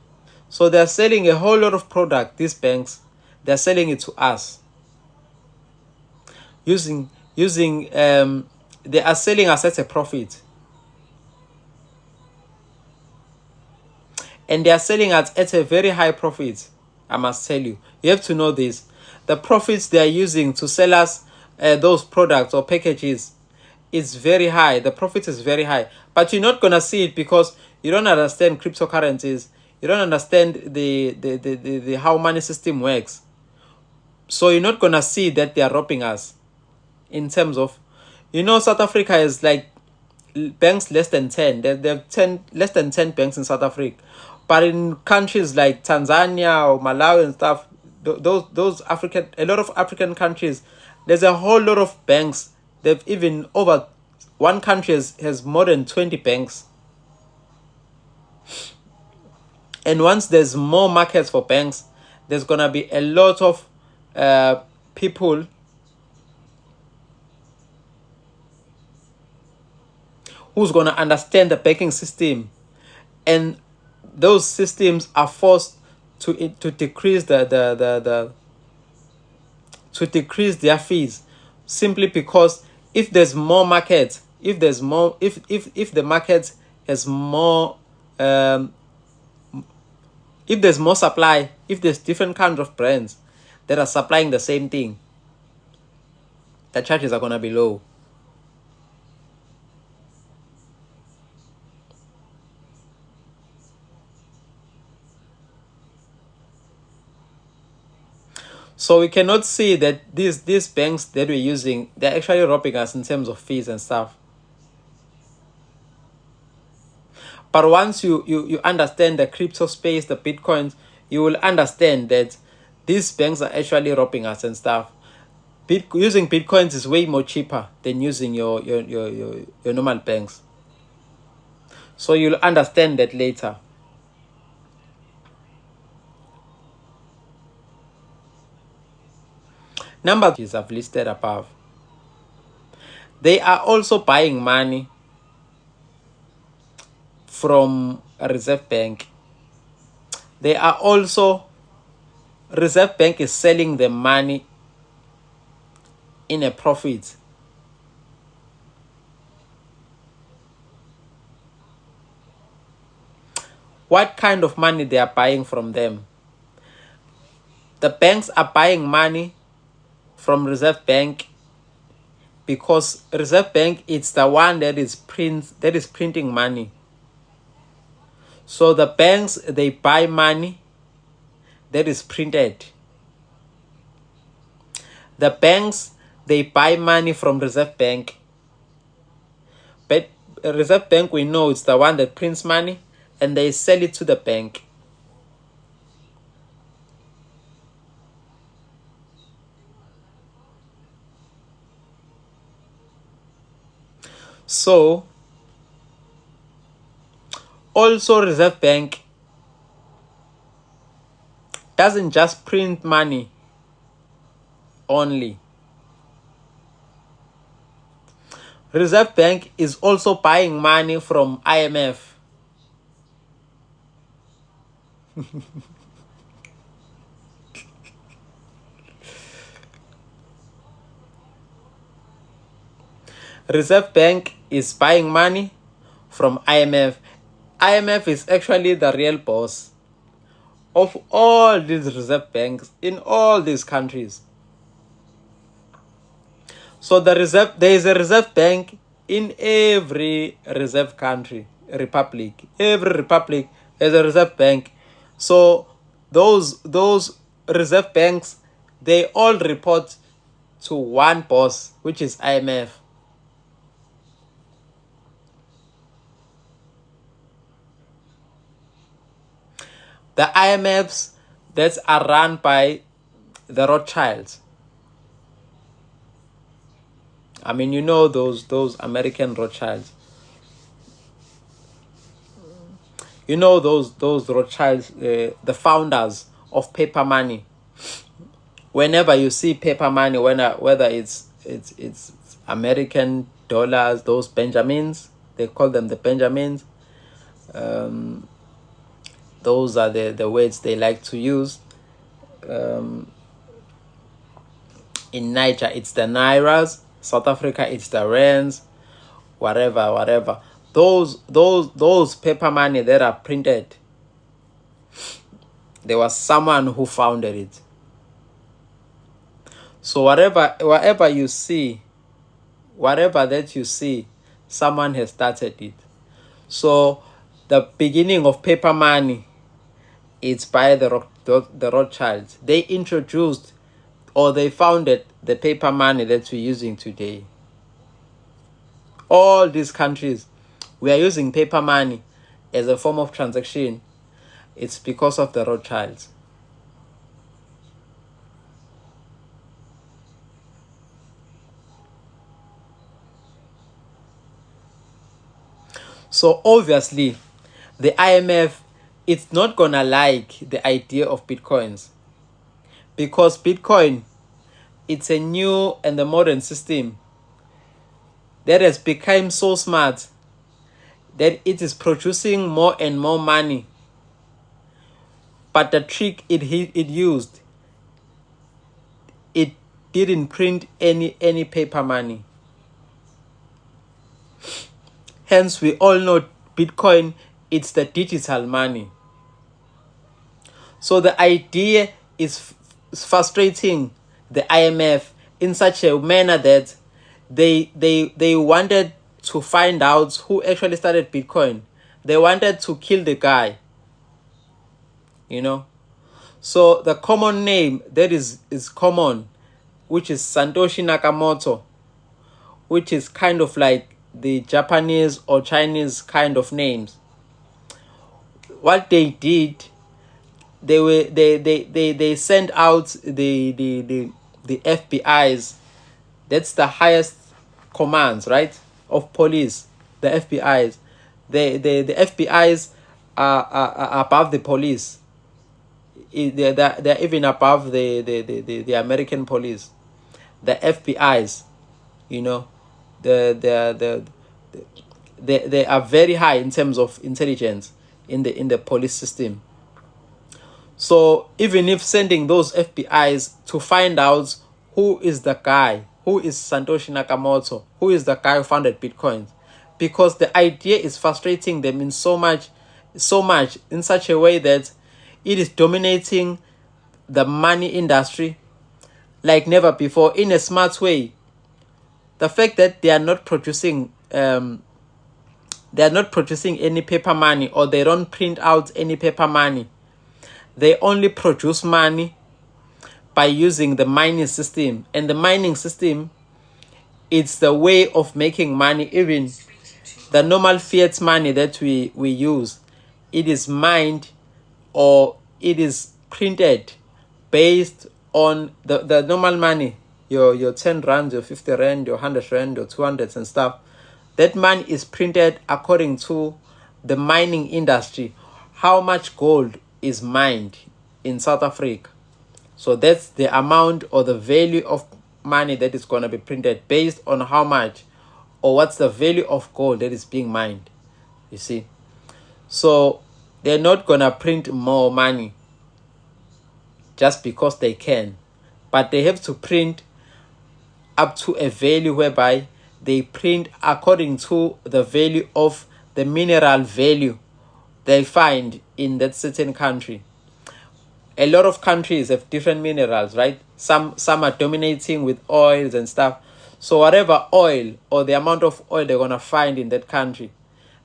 So they're selling a whole lot of product. These banks, they're selling it to us using they are selling us at a profit, and they are selling us at a very high profit. I must tell you, you have to know this. The profits they are using to sell us those products or packages is very high. The profit is very high, but you're not gonna see it because you don't understand cryptocurrencies. You don't understand the how money system works. So you're not gonna see that they are robbing us. In terms of, South Africa is like banks less than 10. They have less than 10 banks in South Africa, but in countries like Tanzania or Malawi and stuff, those African, a lot of African countries, there's a whole lot of banks. They've even over one country has more than 20 banks. And once there's more markets for banks, there's gonna be a lot of people who's gonna understand the banking system, and those systems are forced to decrease to decrease their fees, simply because if there's more market, if the market has more if there's more supply, if there's different kinds of brands that are supplying the same thing, the charges are gonna be low. So we cannot see that these banks that we're using, they're actually robbing us in terms of fees and stuff. But once you understand the crypto space, the Bitcoins, you will understand that these banks are actually robbing us and stuff. Using Bitcoins is way more cheaper than using your normal banks. So you'll understand that later. Number is I've listed above. They are also buying money from a Reserve Bank. They are also, Reserve Bank is selling the money in a profit. What kind of money they are buying from them? The banks are buying money from Reserve Bank because Reserve Bank is the one that is printing money. So the banks, they buy money that is printed. The banks, they buy money from Reserve Bank. But Reserve Bank, we know it's the one that prints money, and they sell it to the bank. So also Reserve Bank doesn't just print money only. Reserve Bank is also buying money from IMF. Reserve Bank is buying money from IMF, IMF is actually the real boss of all these reserve banks in all these countries. So there is a reserve bank in every reserve country, republic. Every republic has a reserve bank. So those reserve banks, they all report to one boss, which is IMF. The IMFs that are run by the Rothschilds. I mean, you know those American Rothschilds. You know those Rothschilds, the founders of paper money. Whenever you see paper money, whether it's American dollars, those Benjamins, they call them the Benjamins. Those are the words they like to use. In Niger, it's the Nairas. South Africa, it's the Rands. Whatever. Those paper money that are printed, there was someone who founded it. So whatever you see, whatever that you see, someone has started it. So the beginning of paper money, it's by the Rothschilds. They introduced, or they founded, the paper money that we're using today. All these countries, we are using paper money as a form of transaction. It's because of the Rothschilds. So obviously, the IMF, it's not gonna like the idea of Bitcoins, because Bitcoin, it's a new and the modern system that has become so smart that it is producing more and more money. But the trick it used, it didn't print any paper money. Hence, we all know Bitcoin, it's the digital money. So the idea is frustrating the IMF in such a manner that they wanted to find out who actually started Bitcoin. They wanted to kill the guy. You know? So the common name that is common, which is Satoshi Nakamoto, which is kind of like the Japanese or Chinese kind of names. What they did, they sent out the FBI's, that's the highest commands, right, of police, the FBI's. The FBI's are above the police. They're even above the American police. The FBI's, you know, they are very high in terms of intelligence in the police system. So even if sending those FBI's to find out who is the guy, who is Satoshi Nakamoto, who is the guy who founded Bitcoin, because the idea is frustrating them in so much in such a way that it is dominating the money industry like never before in a smart way. The fact that they are not producing any paper money, or they don't print out any paper money. They only produce money by using the mining system. And the mining system, it's the way of making money. Even the normal fiat money that we use, it is mined, or it is printed based on the normal money, your 10 rand, your 50 rand, your 100 rand, your 200 and stuff. That money is printed according to the mining industry, how much gold is mined in South Africa. So that's the amount or the value of money that is going to be printed based on how much, or what's the value of gold that is being mined. You see? So they're not going to print more money just because they can, but they have to print up to a value whereby they print according to the value of the mineral value they find in that certain country. A lot of countries have different minerals, right? Some are dominating with oils and stuff. So whatever oil or the amount of oil they're gonna find in that country,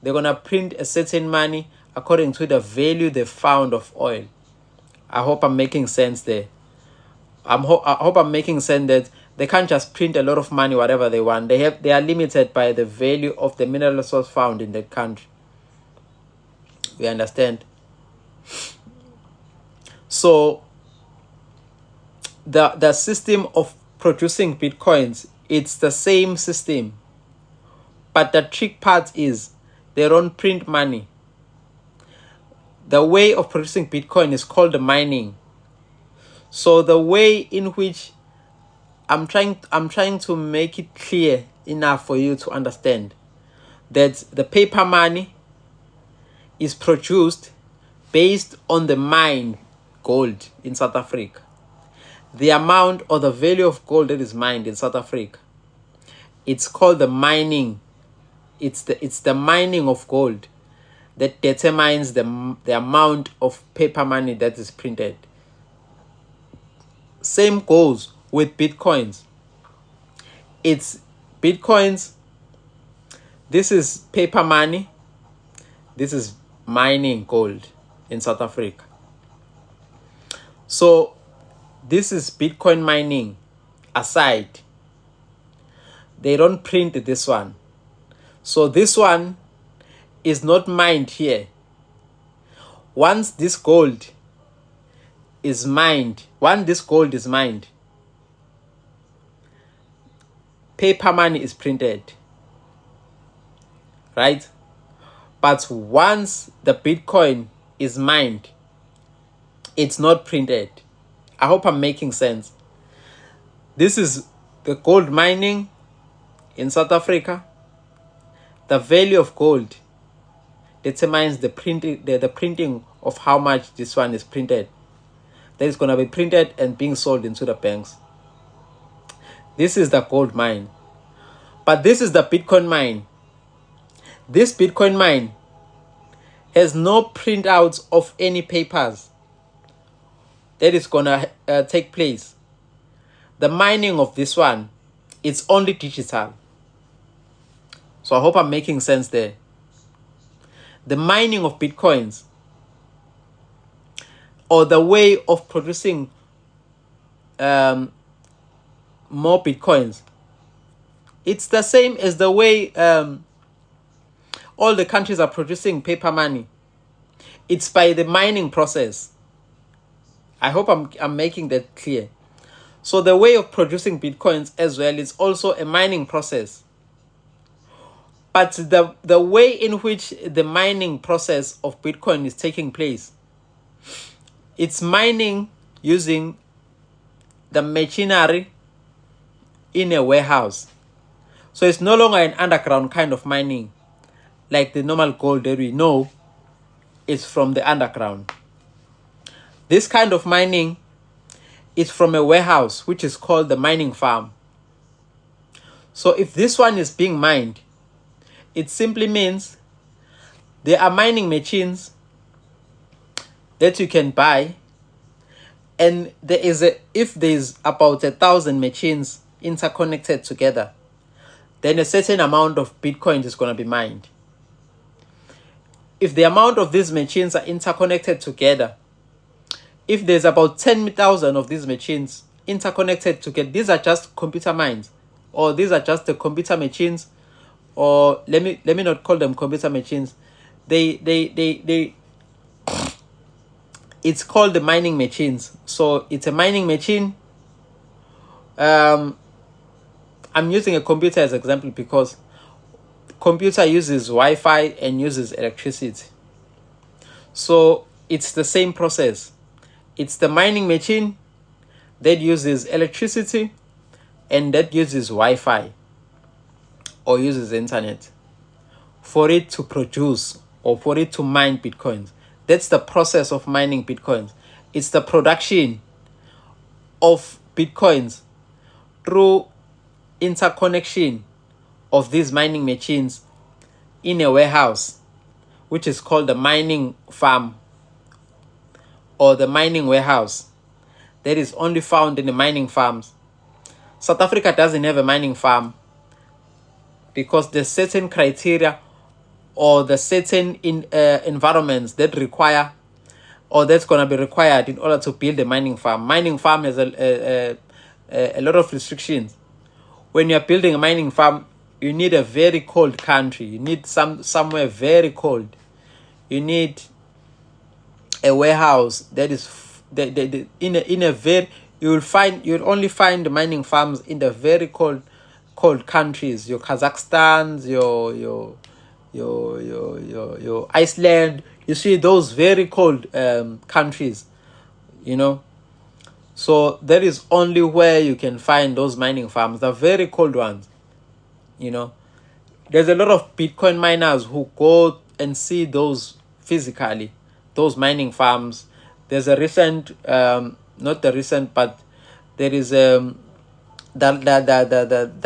they're gonna print a certain money according to the value they found of oil. I hope I'm making sense there. I hope I'm making sense that they can't just print a lot of money whatever they want. They are limited by the value of the mineral resource found in that country. We understand. So the system of producing bitcoins, it's the same system, but the trick part is they don't print money. The way of producing bitcoin is called mining. So the way in which I'm trying to make it clear enough for you to understand that the paper money is produced based on the mined gold in South Africa. The amount or the value of gold that is mined in South Africa, it's called the mining. It's the mining of gold that determines the amount of paper money that is printed. Same goes with bitcoins. It's bitcoins. This is paper money. This is mining gold in South Africa. So this is Bitcoin mining aside. They don't print this one. So this one is not mined here. Once this gold is mined, paper money is printed, right? But once the Bitcoin is mined, it's not printed. I hope I'm making sense. This is the gold mining in South Africa. The value of gold determines the printing of how much this one is printed. That is going to be printed and being sold into the banks. This is the gold mine. But this is the Bitcoin mine. This Bitcoin mine has no printouts of any papers that is going to take place. The mining of this one, it's only digital. So I hope I'm making sense there. The mining of bitcoins, or the way of producing more bitcoins, it's the same as the way all the countries are producing paper money. It's by the mining process. I hope I'm making that clear. So the way of producing bitcoins as well is also a mining process. But the way in which the mining process of Bitcoin is taking place, it's mining using the machinery in a warehouse. So it's no longer an underground kind of mining like the normal gold that we know is from the underground. This kind of mining is from a warehouse, which is called the mining farm. So if this one is being mined, it simply means there are mining machines that you can buy, and if there's about 1,000 machines interconnected together, then a certain amount of Bitcoin is going to be mined. If the amount of these machines are interconnected together, if there's about 10,000 of these machines interconnected together, these are just computer mines, or these are just the computer machines, or let me not call them computer machines. It's called the mining machines. So it's a mining machine. I'm using a computer as an example because computer uses Wi-Fi and uses electricity. So it's the same process. It's the mining machine that uses electricity and that uses Wi-Fi or uses internet for it to produce or for it to mine bitcoins. That's the process of mining bitcoins. It's the production of bitcoins through interconnection of these mining machines in a warehouse which is called the mining farm or the mining warehouse. That is only found in the mining farms. South Africa doesn't have a mining farm because there's certain criteria or the certain environments that require or that's going to be required in order to build a mining farm. Mining farm has a lot of restrictions. When you're building a mining farm, you need a very cold country. You need somewhere very cold. You need a warehouse that is in a very you'll only find mining farms in the very cold countries. Your Kazakhstans, your Iceland. You see those very cold countries, you know. So that is only where you can find those mining farms, the very cold ones, you know. There's a lot of Bitcoin miners who go and see those physically, those mining farms. There's a recent, not the recent, but there is the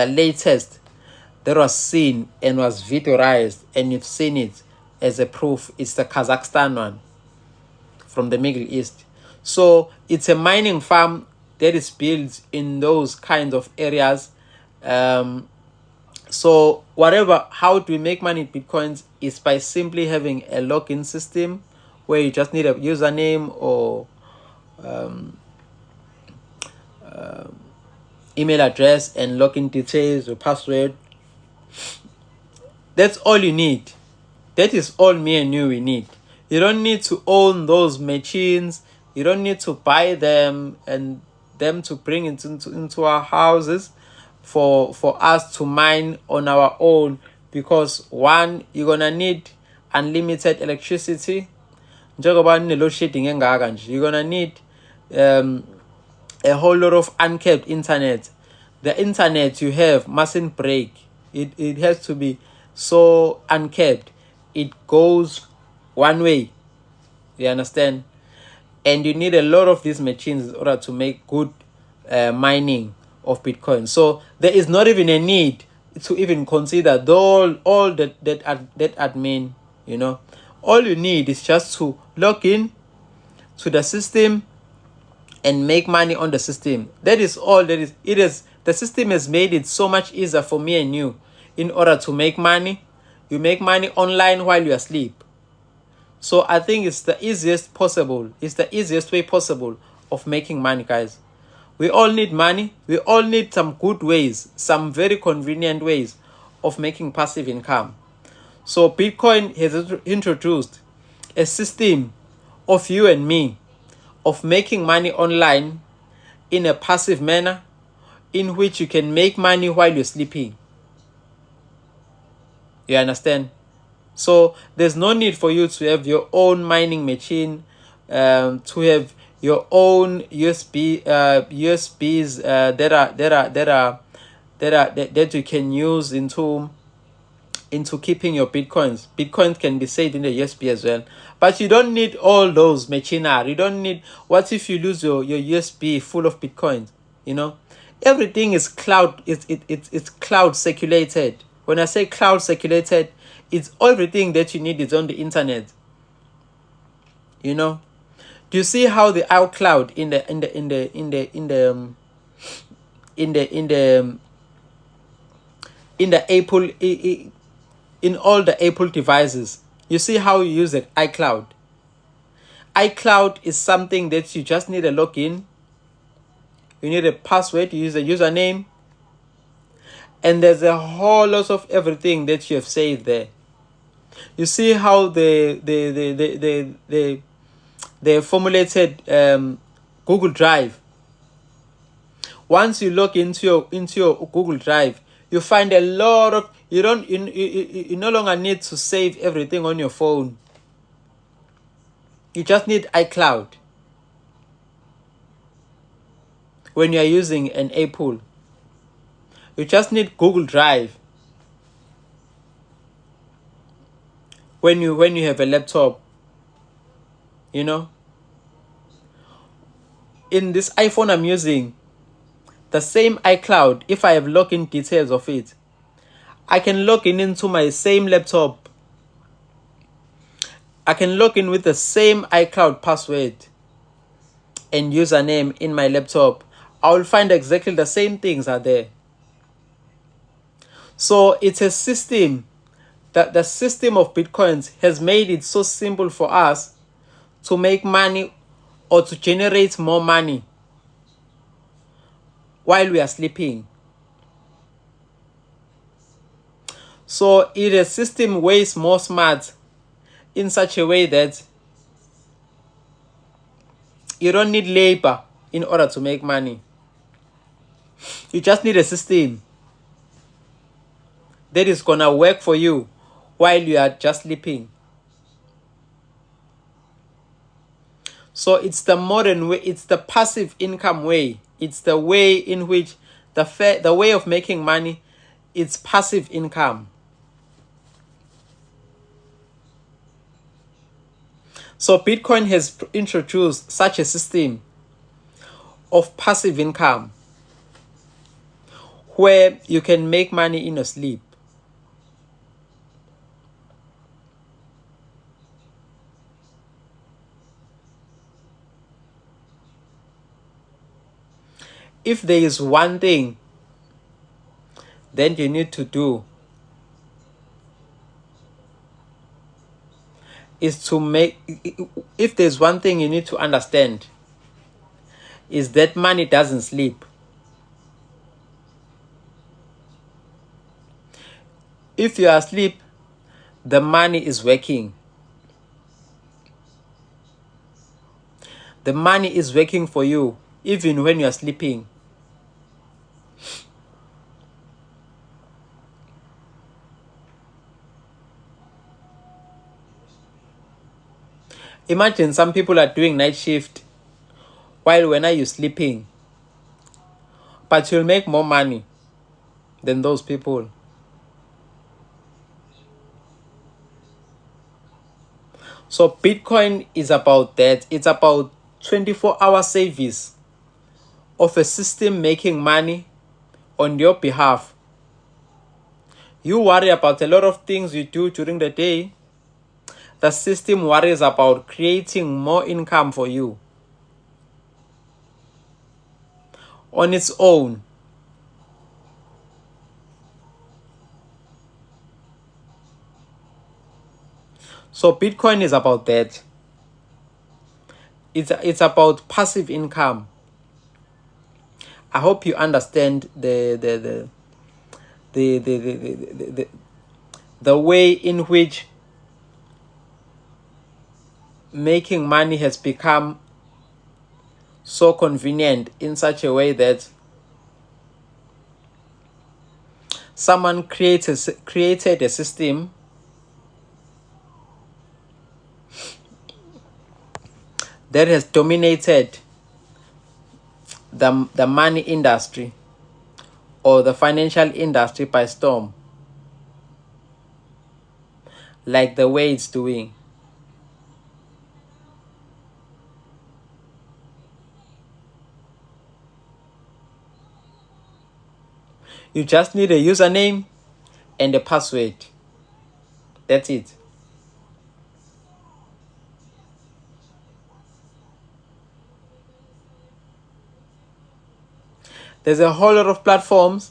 latest that was seen and was videoized, and you've seen it as a proof. It's the Kazakhstan one from the Middle East. So it's a mining farm that is built in those kinds of areas. So how do we make money in Bitcoins is by simply having a login system where you just need a username or email address and login details or password. That's all you need. That is all me and you we need. You don't need to own those machines. You don't need to buy them and them to bring it into our houses for us to mine on our own, because one, you're gonna need unlimited electricity. You're gonna need a whole lot of uncapped internet. The internet you have mustn't break. It has to be so uncapped. It goes one way. You understand? And you need a lot of these machines in order to make good mining of Bitcoin. So there is not even a need to even consider all that admin, you know. All you need is just to log in to the system and make money on the system. That is all that is. The system has made it so much easier for me and you in order to make money. You make money online while you are asleep. So I think it's the easiest way possible of making money, guys. We all need money. We all need some good ways, some very convenient ways of making passive income. So Bitcoin has introduced a system of you and me of making money online in a passive manner, in which you can make money while you're sleeping. You understand? So there's no need for you to have your own mining machine, to have your own USBs that you can use into keeping your bitcoins. Bitcoins can be saved in the USB as well, but you don't need all those machinery. You don't need. What if you lose your USB full of bitcoins? You know, everything is cloud. It's cloud circulated. When I say cloud circulated, it's everything that you need is on the internet. You know, do you see how the iCloud in the Apple in all the Apple devices? You see how you use it, iCloud. iCloud is something that you just need a login. You need a password. You use a username, and there's a whole lot of everything that you have saved there. You see how they formulated Google Drive. Once you log into your Google Drive, you find a lot of you no longer need to save everything on your phone. You just need iCloud when you are using an Apple. You just need Google Drive when you have a laptop. You know, in this iPhone I'm using, the same iCloud, if I have login details of it, I can log into my same laptop I can log in with the same iCloud password and username in my laptop. I will find exactly the same things are there. So it's a system that the system of Bitcoins has made it so simple for us to make money or to generate more money while we are sleeping. So it is a system way more smart in such a way that you don't need labor in order to make money. You just need a system that is gonna work for you while you are just sleeping. So it's the modern way, it's the passive income way. It's the way in which the way of making money, it's passive income. So Bitcoin has introduced such a system of passive income where you can make money in your sleep. If there is one thing then you need to do is to make, if there's one thing you need to understand, is that money doesn't sleep. If you are asleep, the money is working. The money is working for you even when you are sleeping. Imagine some people are doing night shift while when are you sleeping, but you'll make more money than those people. So Bitcoin is about that. It's about 24-hour service of a system making money on your behalf. You worry about a lot of things you do during the day. The system worries about creating more income for you on its own. So Bitcoin is about that. It's about passive income. I hope you understand the way in which making money has become so convenient in such a way that someone created a system that has dominated the money industry or the financial industry by storm, like the way it's doing. You just need a username and a password. That's it. There's a whole lot of platforms.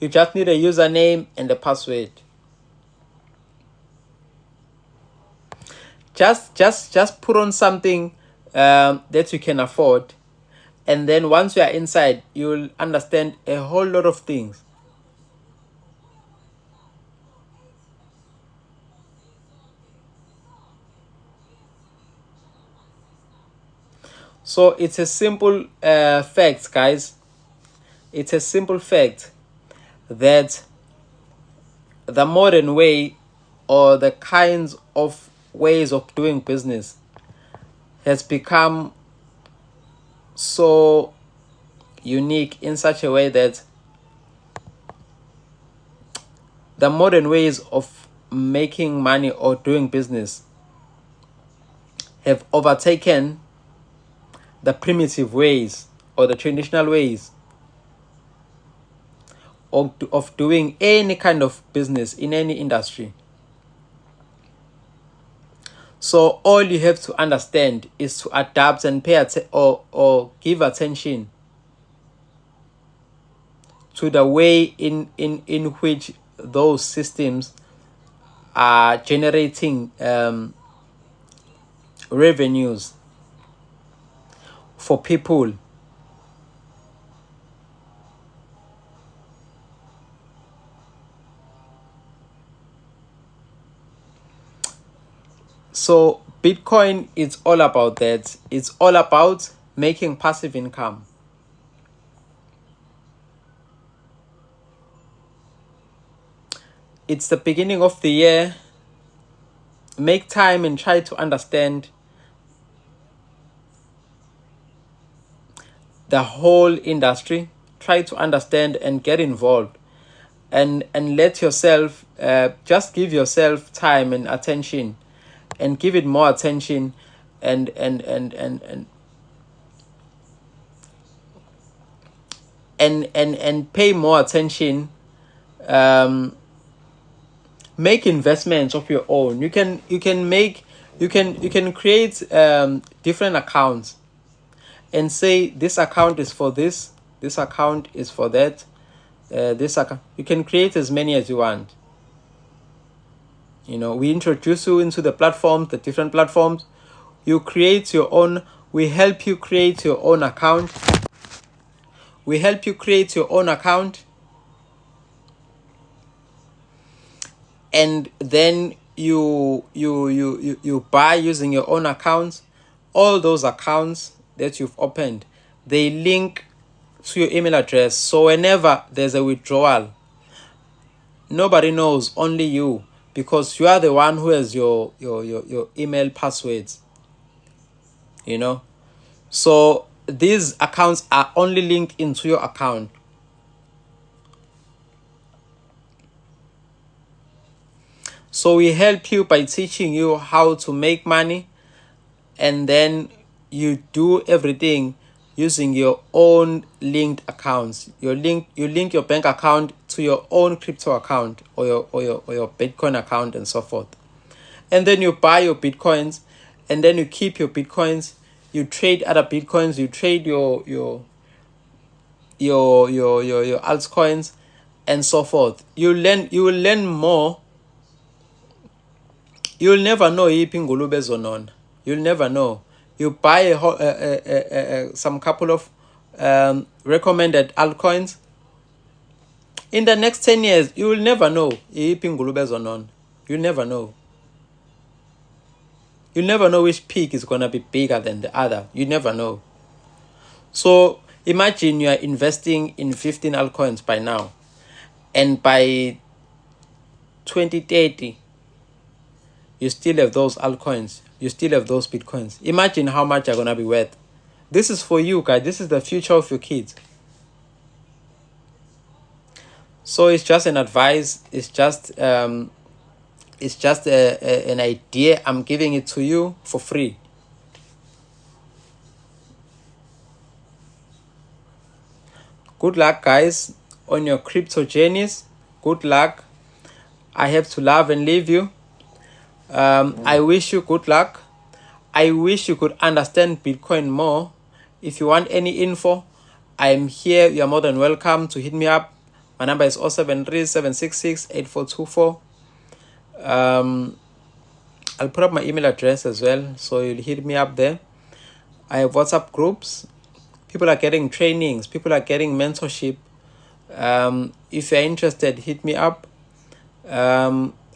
You just need a username and a password. Just put on something that you can afford, and then once you are inside, you'll understand a whole lot of things. So it's a simple fact, guys. It's a simple fact that the modern way or the kinds of ways of doing business has become so unique in such a way that the modern ways of making money or doing business have overtaken the primitive ways or the traditional ways of doing any kind of business in any industry. So all you have to understand is to adapt and pay or give attention to the way in which those systems are generating revenues for people. So Bitcoin is all about that. It's all about making passive income. It's the beginning of the year. Make time and try to understand the whole industry. Try to understand and get involved, and let yourself just give yourself time and attention, and give it more attention, and pay more attention. Make investments of your own. You can create different accounts and say this account is for this account is for that. This account, you can create as many as you want. We introduce you into the platforms, the different platforms. You create your own. We help you create your own account. And then you buy using your own accounts. All those accounts that you've opened, they link to your email address. So whenever there's a withdrawal, nobody knows, only you, because you are the one who has your email passwords. So these accounts are only linked into your account. So we help you by teaching you how to make money, and then you do everything using your own linked accounts. You link your bank account to your own crypto account, or your Bitcoin account, and so forth. And then you buy your Bitcoins, and then you keep your Bitcoins. You trade other Bitcoins. You trade your altcoins, and so forth. You will learn more. You'll never know yiphi ingulube ezonona. You'll never know. You buy some couple of recommended altcoins. In the next 10 years, you will never know yiphi ingulube ezonona. You'll never know. You'll never know which peak is going to be bigger than the other. You never know. So imagine you are investing in 15 altcoins by now, and by 2030, you still have those altcoins. You still have those Bitcoins. Imagine how much you're going to be worth. This is for you, guys. This is the future of your kids. So it's just an advice. It's just an idea. I'm giving it to you for free. Good luck, guys, on your crypto journeys. Good luck. I have to love and leave you. I wish you good luck. I wish you could understand Bitcoin more. If you want any info, I'm here. You are more than welcome to hit me up. My number is 073-766-8424. I'll put up my email address as well, so you'll hit me up there. I have WhatsApp groups. People are getting trainings. People are getting mentorship. If you're interested, hit me up.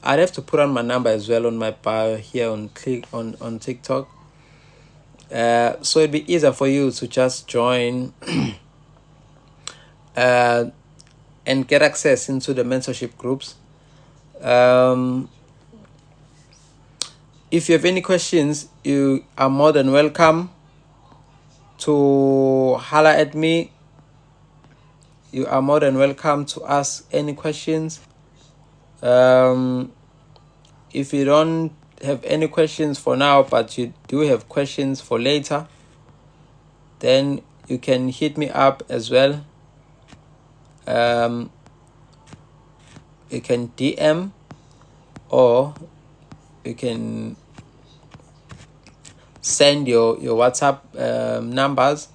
I'd have to put on my number as well on my bio here on TikTok. So it'd be easier for you to just join and get access into the mentorship groups. If you have any questions, you are more than welcome to holler at me. You are more than welcome to ask any questions. If you don't have any questions for now, but you do have questions for later, then you can hit me up as well. You can DM, or you can send your WhatsApp numbers,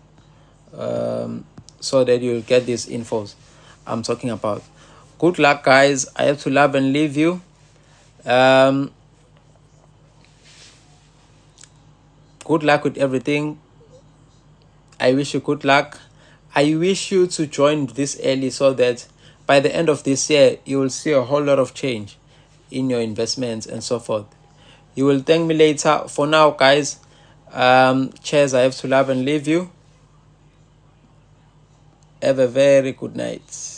so that you'll get these infos I'm talking about. Good luck, guys. I have to love and leave you. Good luck with everything. I wish you good luck. I wish you to join this early so that by the end of this year, you will see a whole lot of change in your investments and so forth. You will thank me later. For now, guys, cheers. I have to love and leave you. Have a very good night.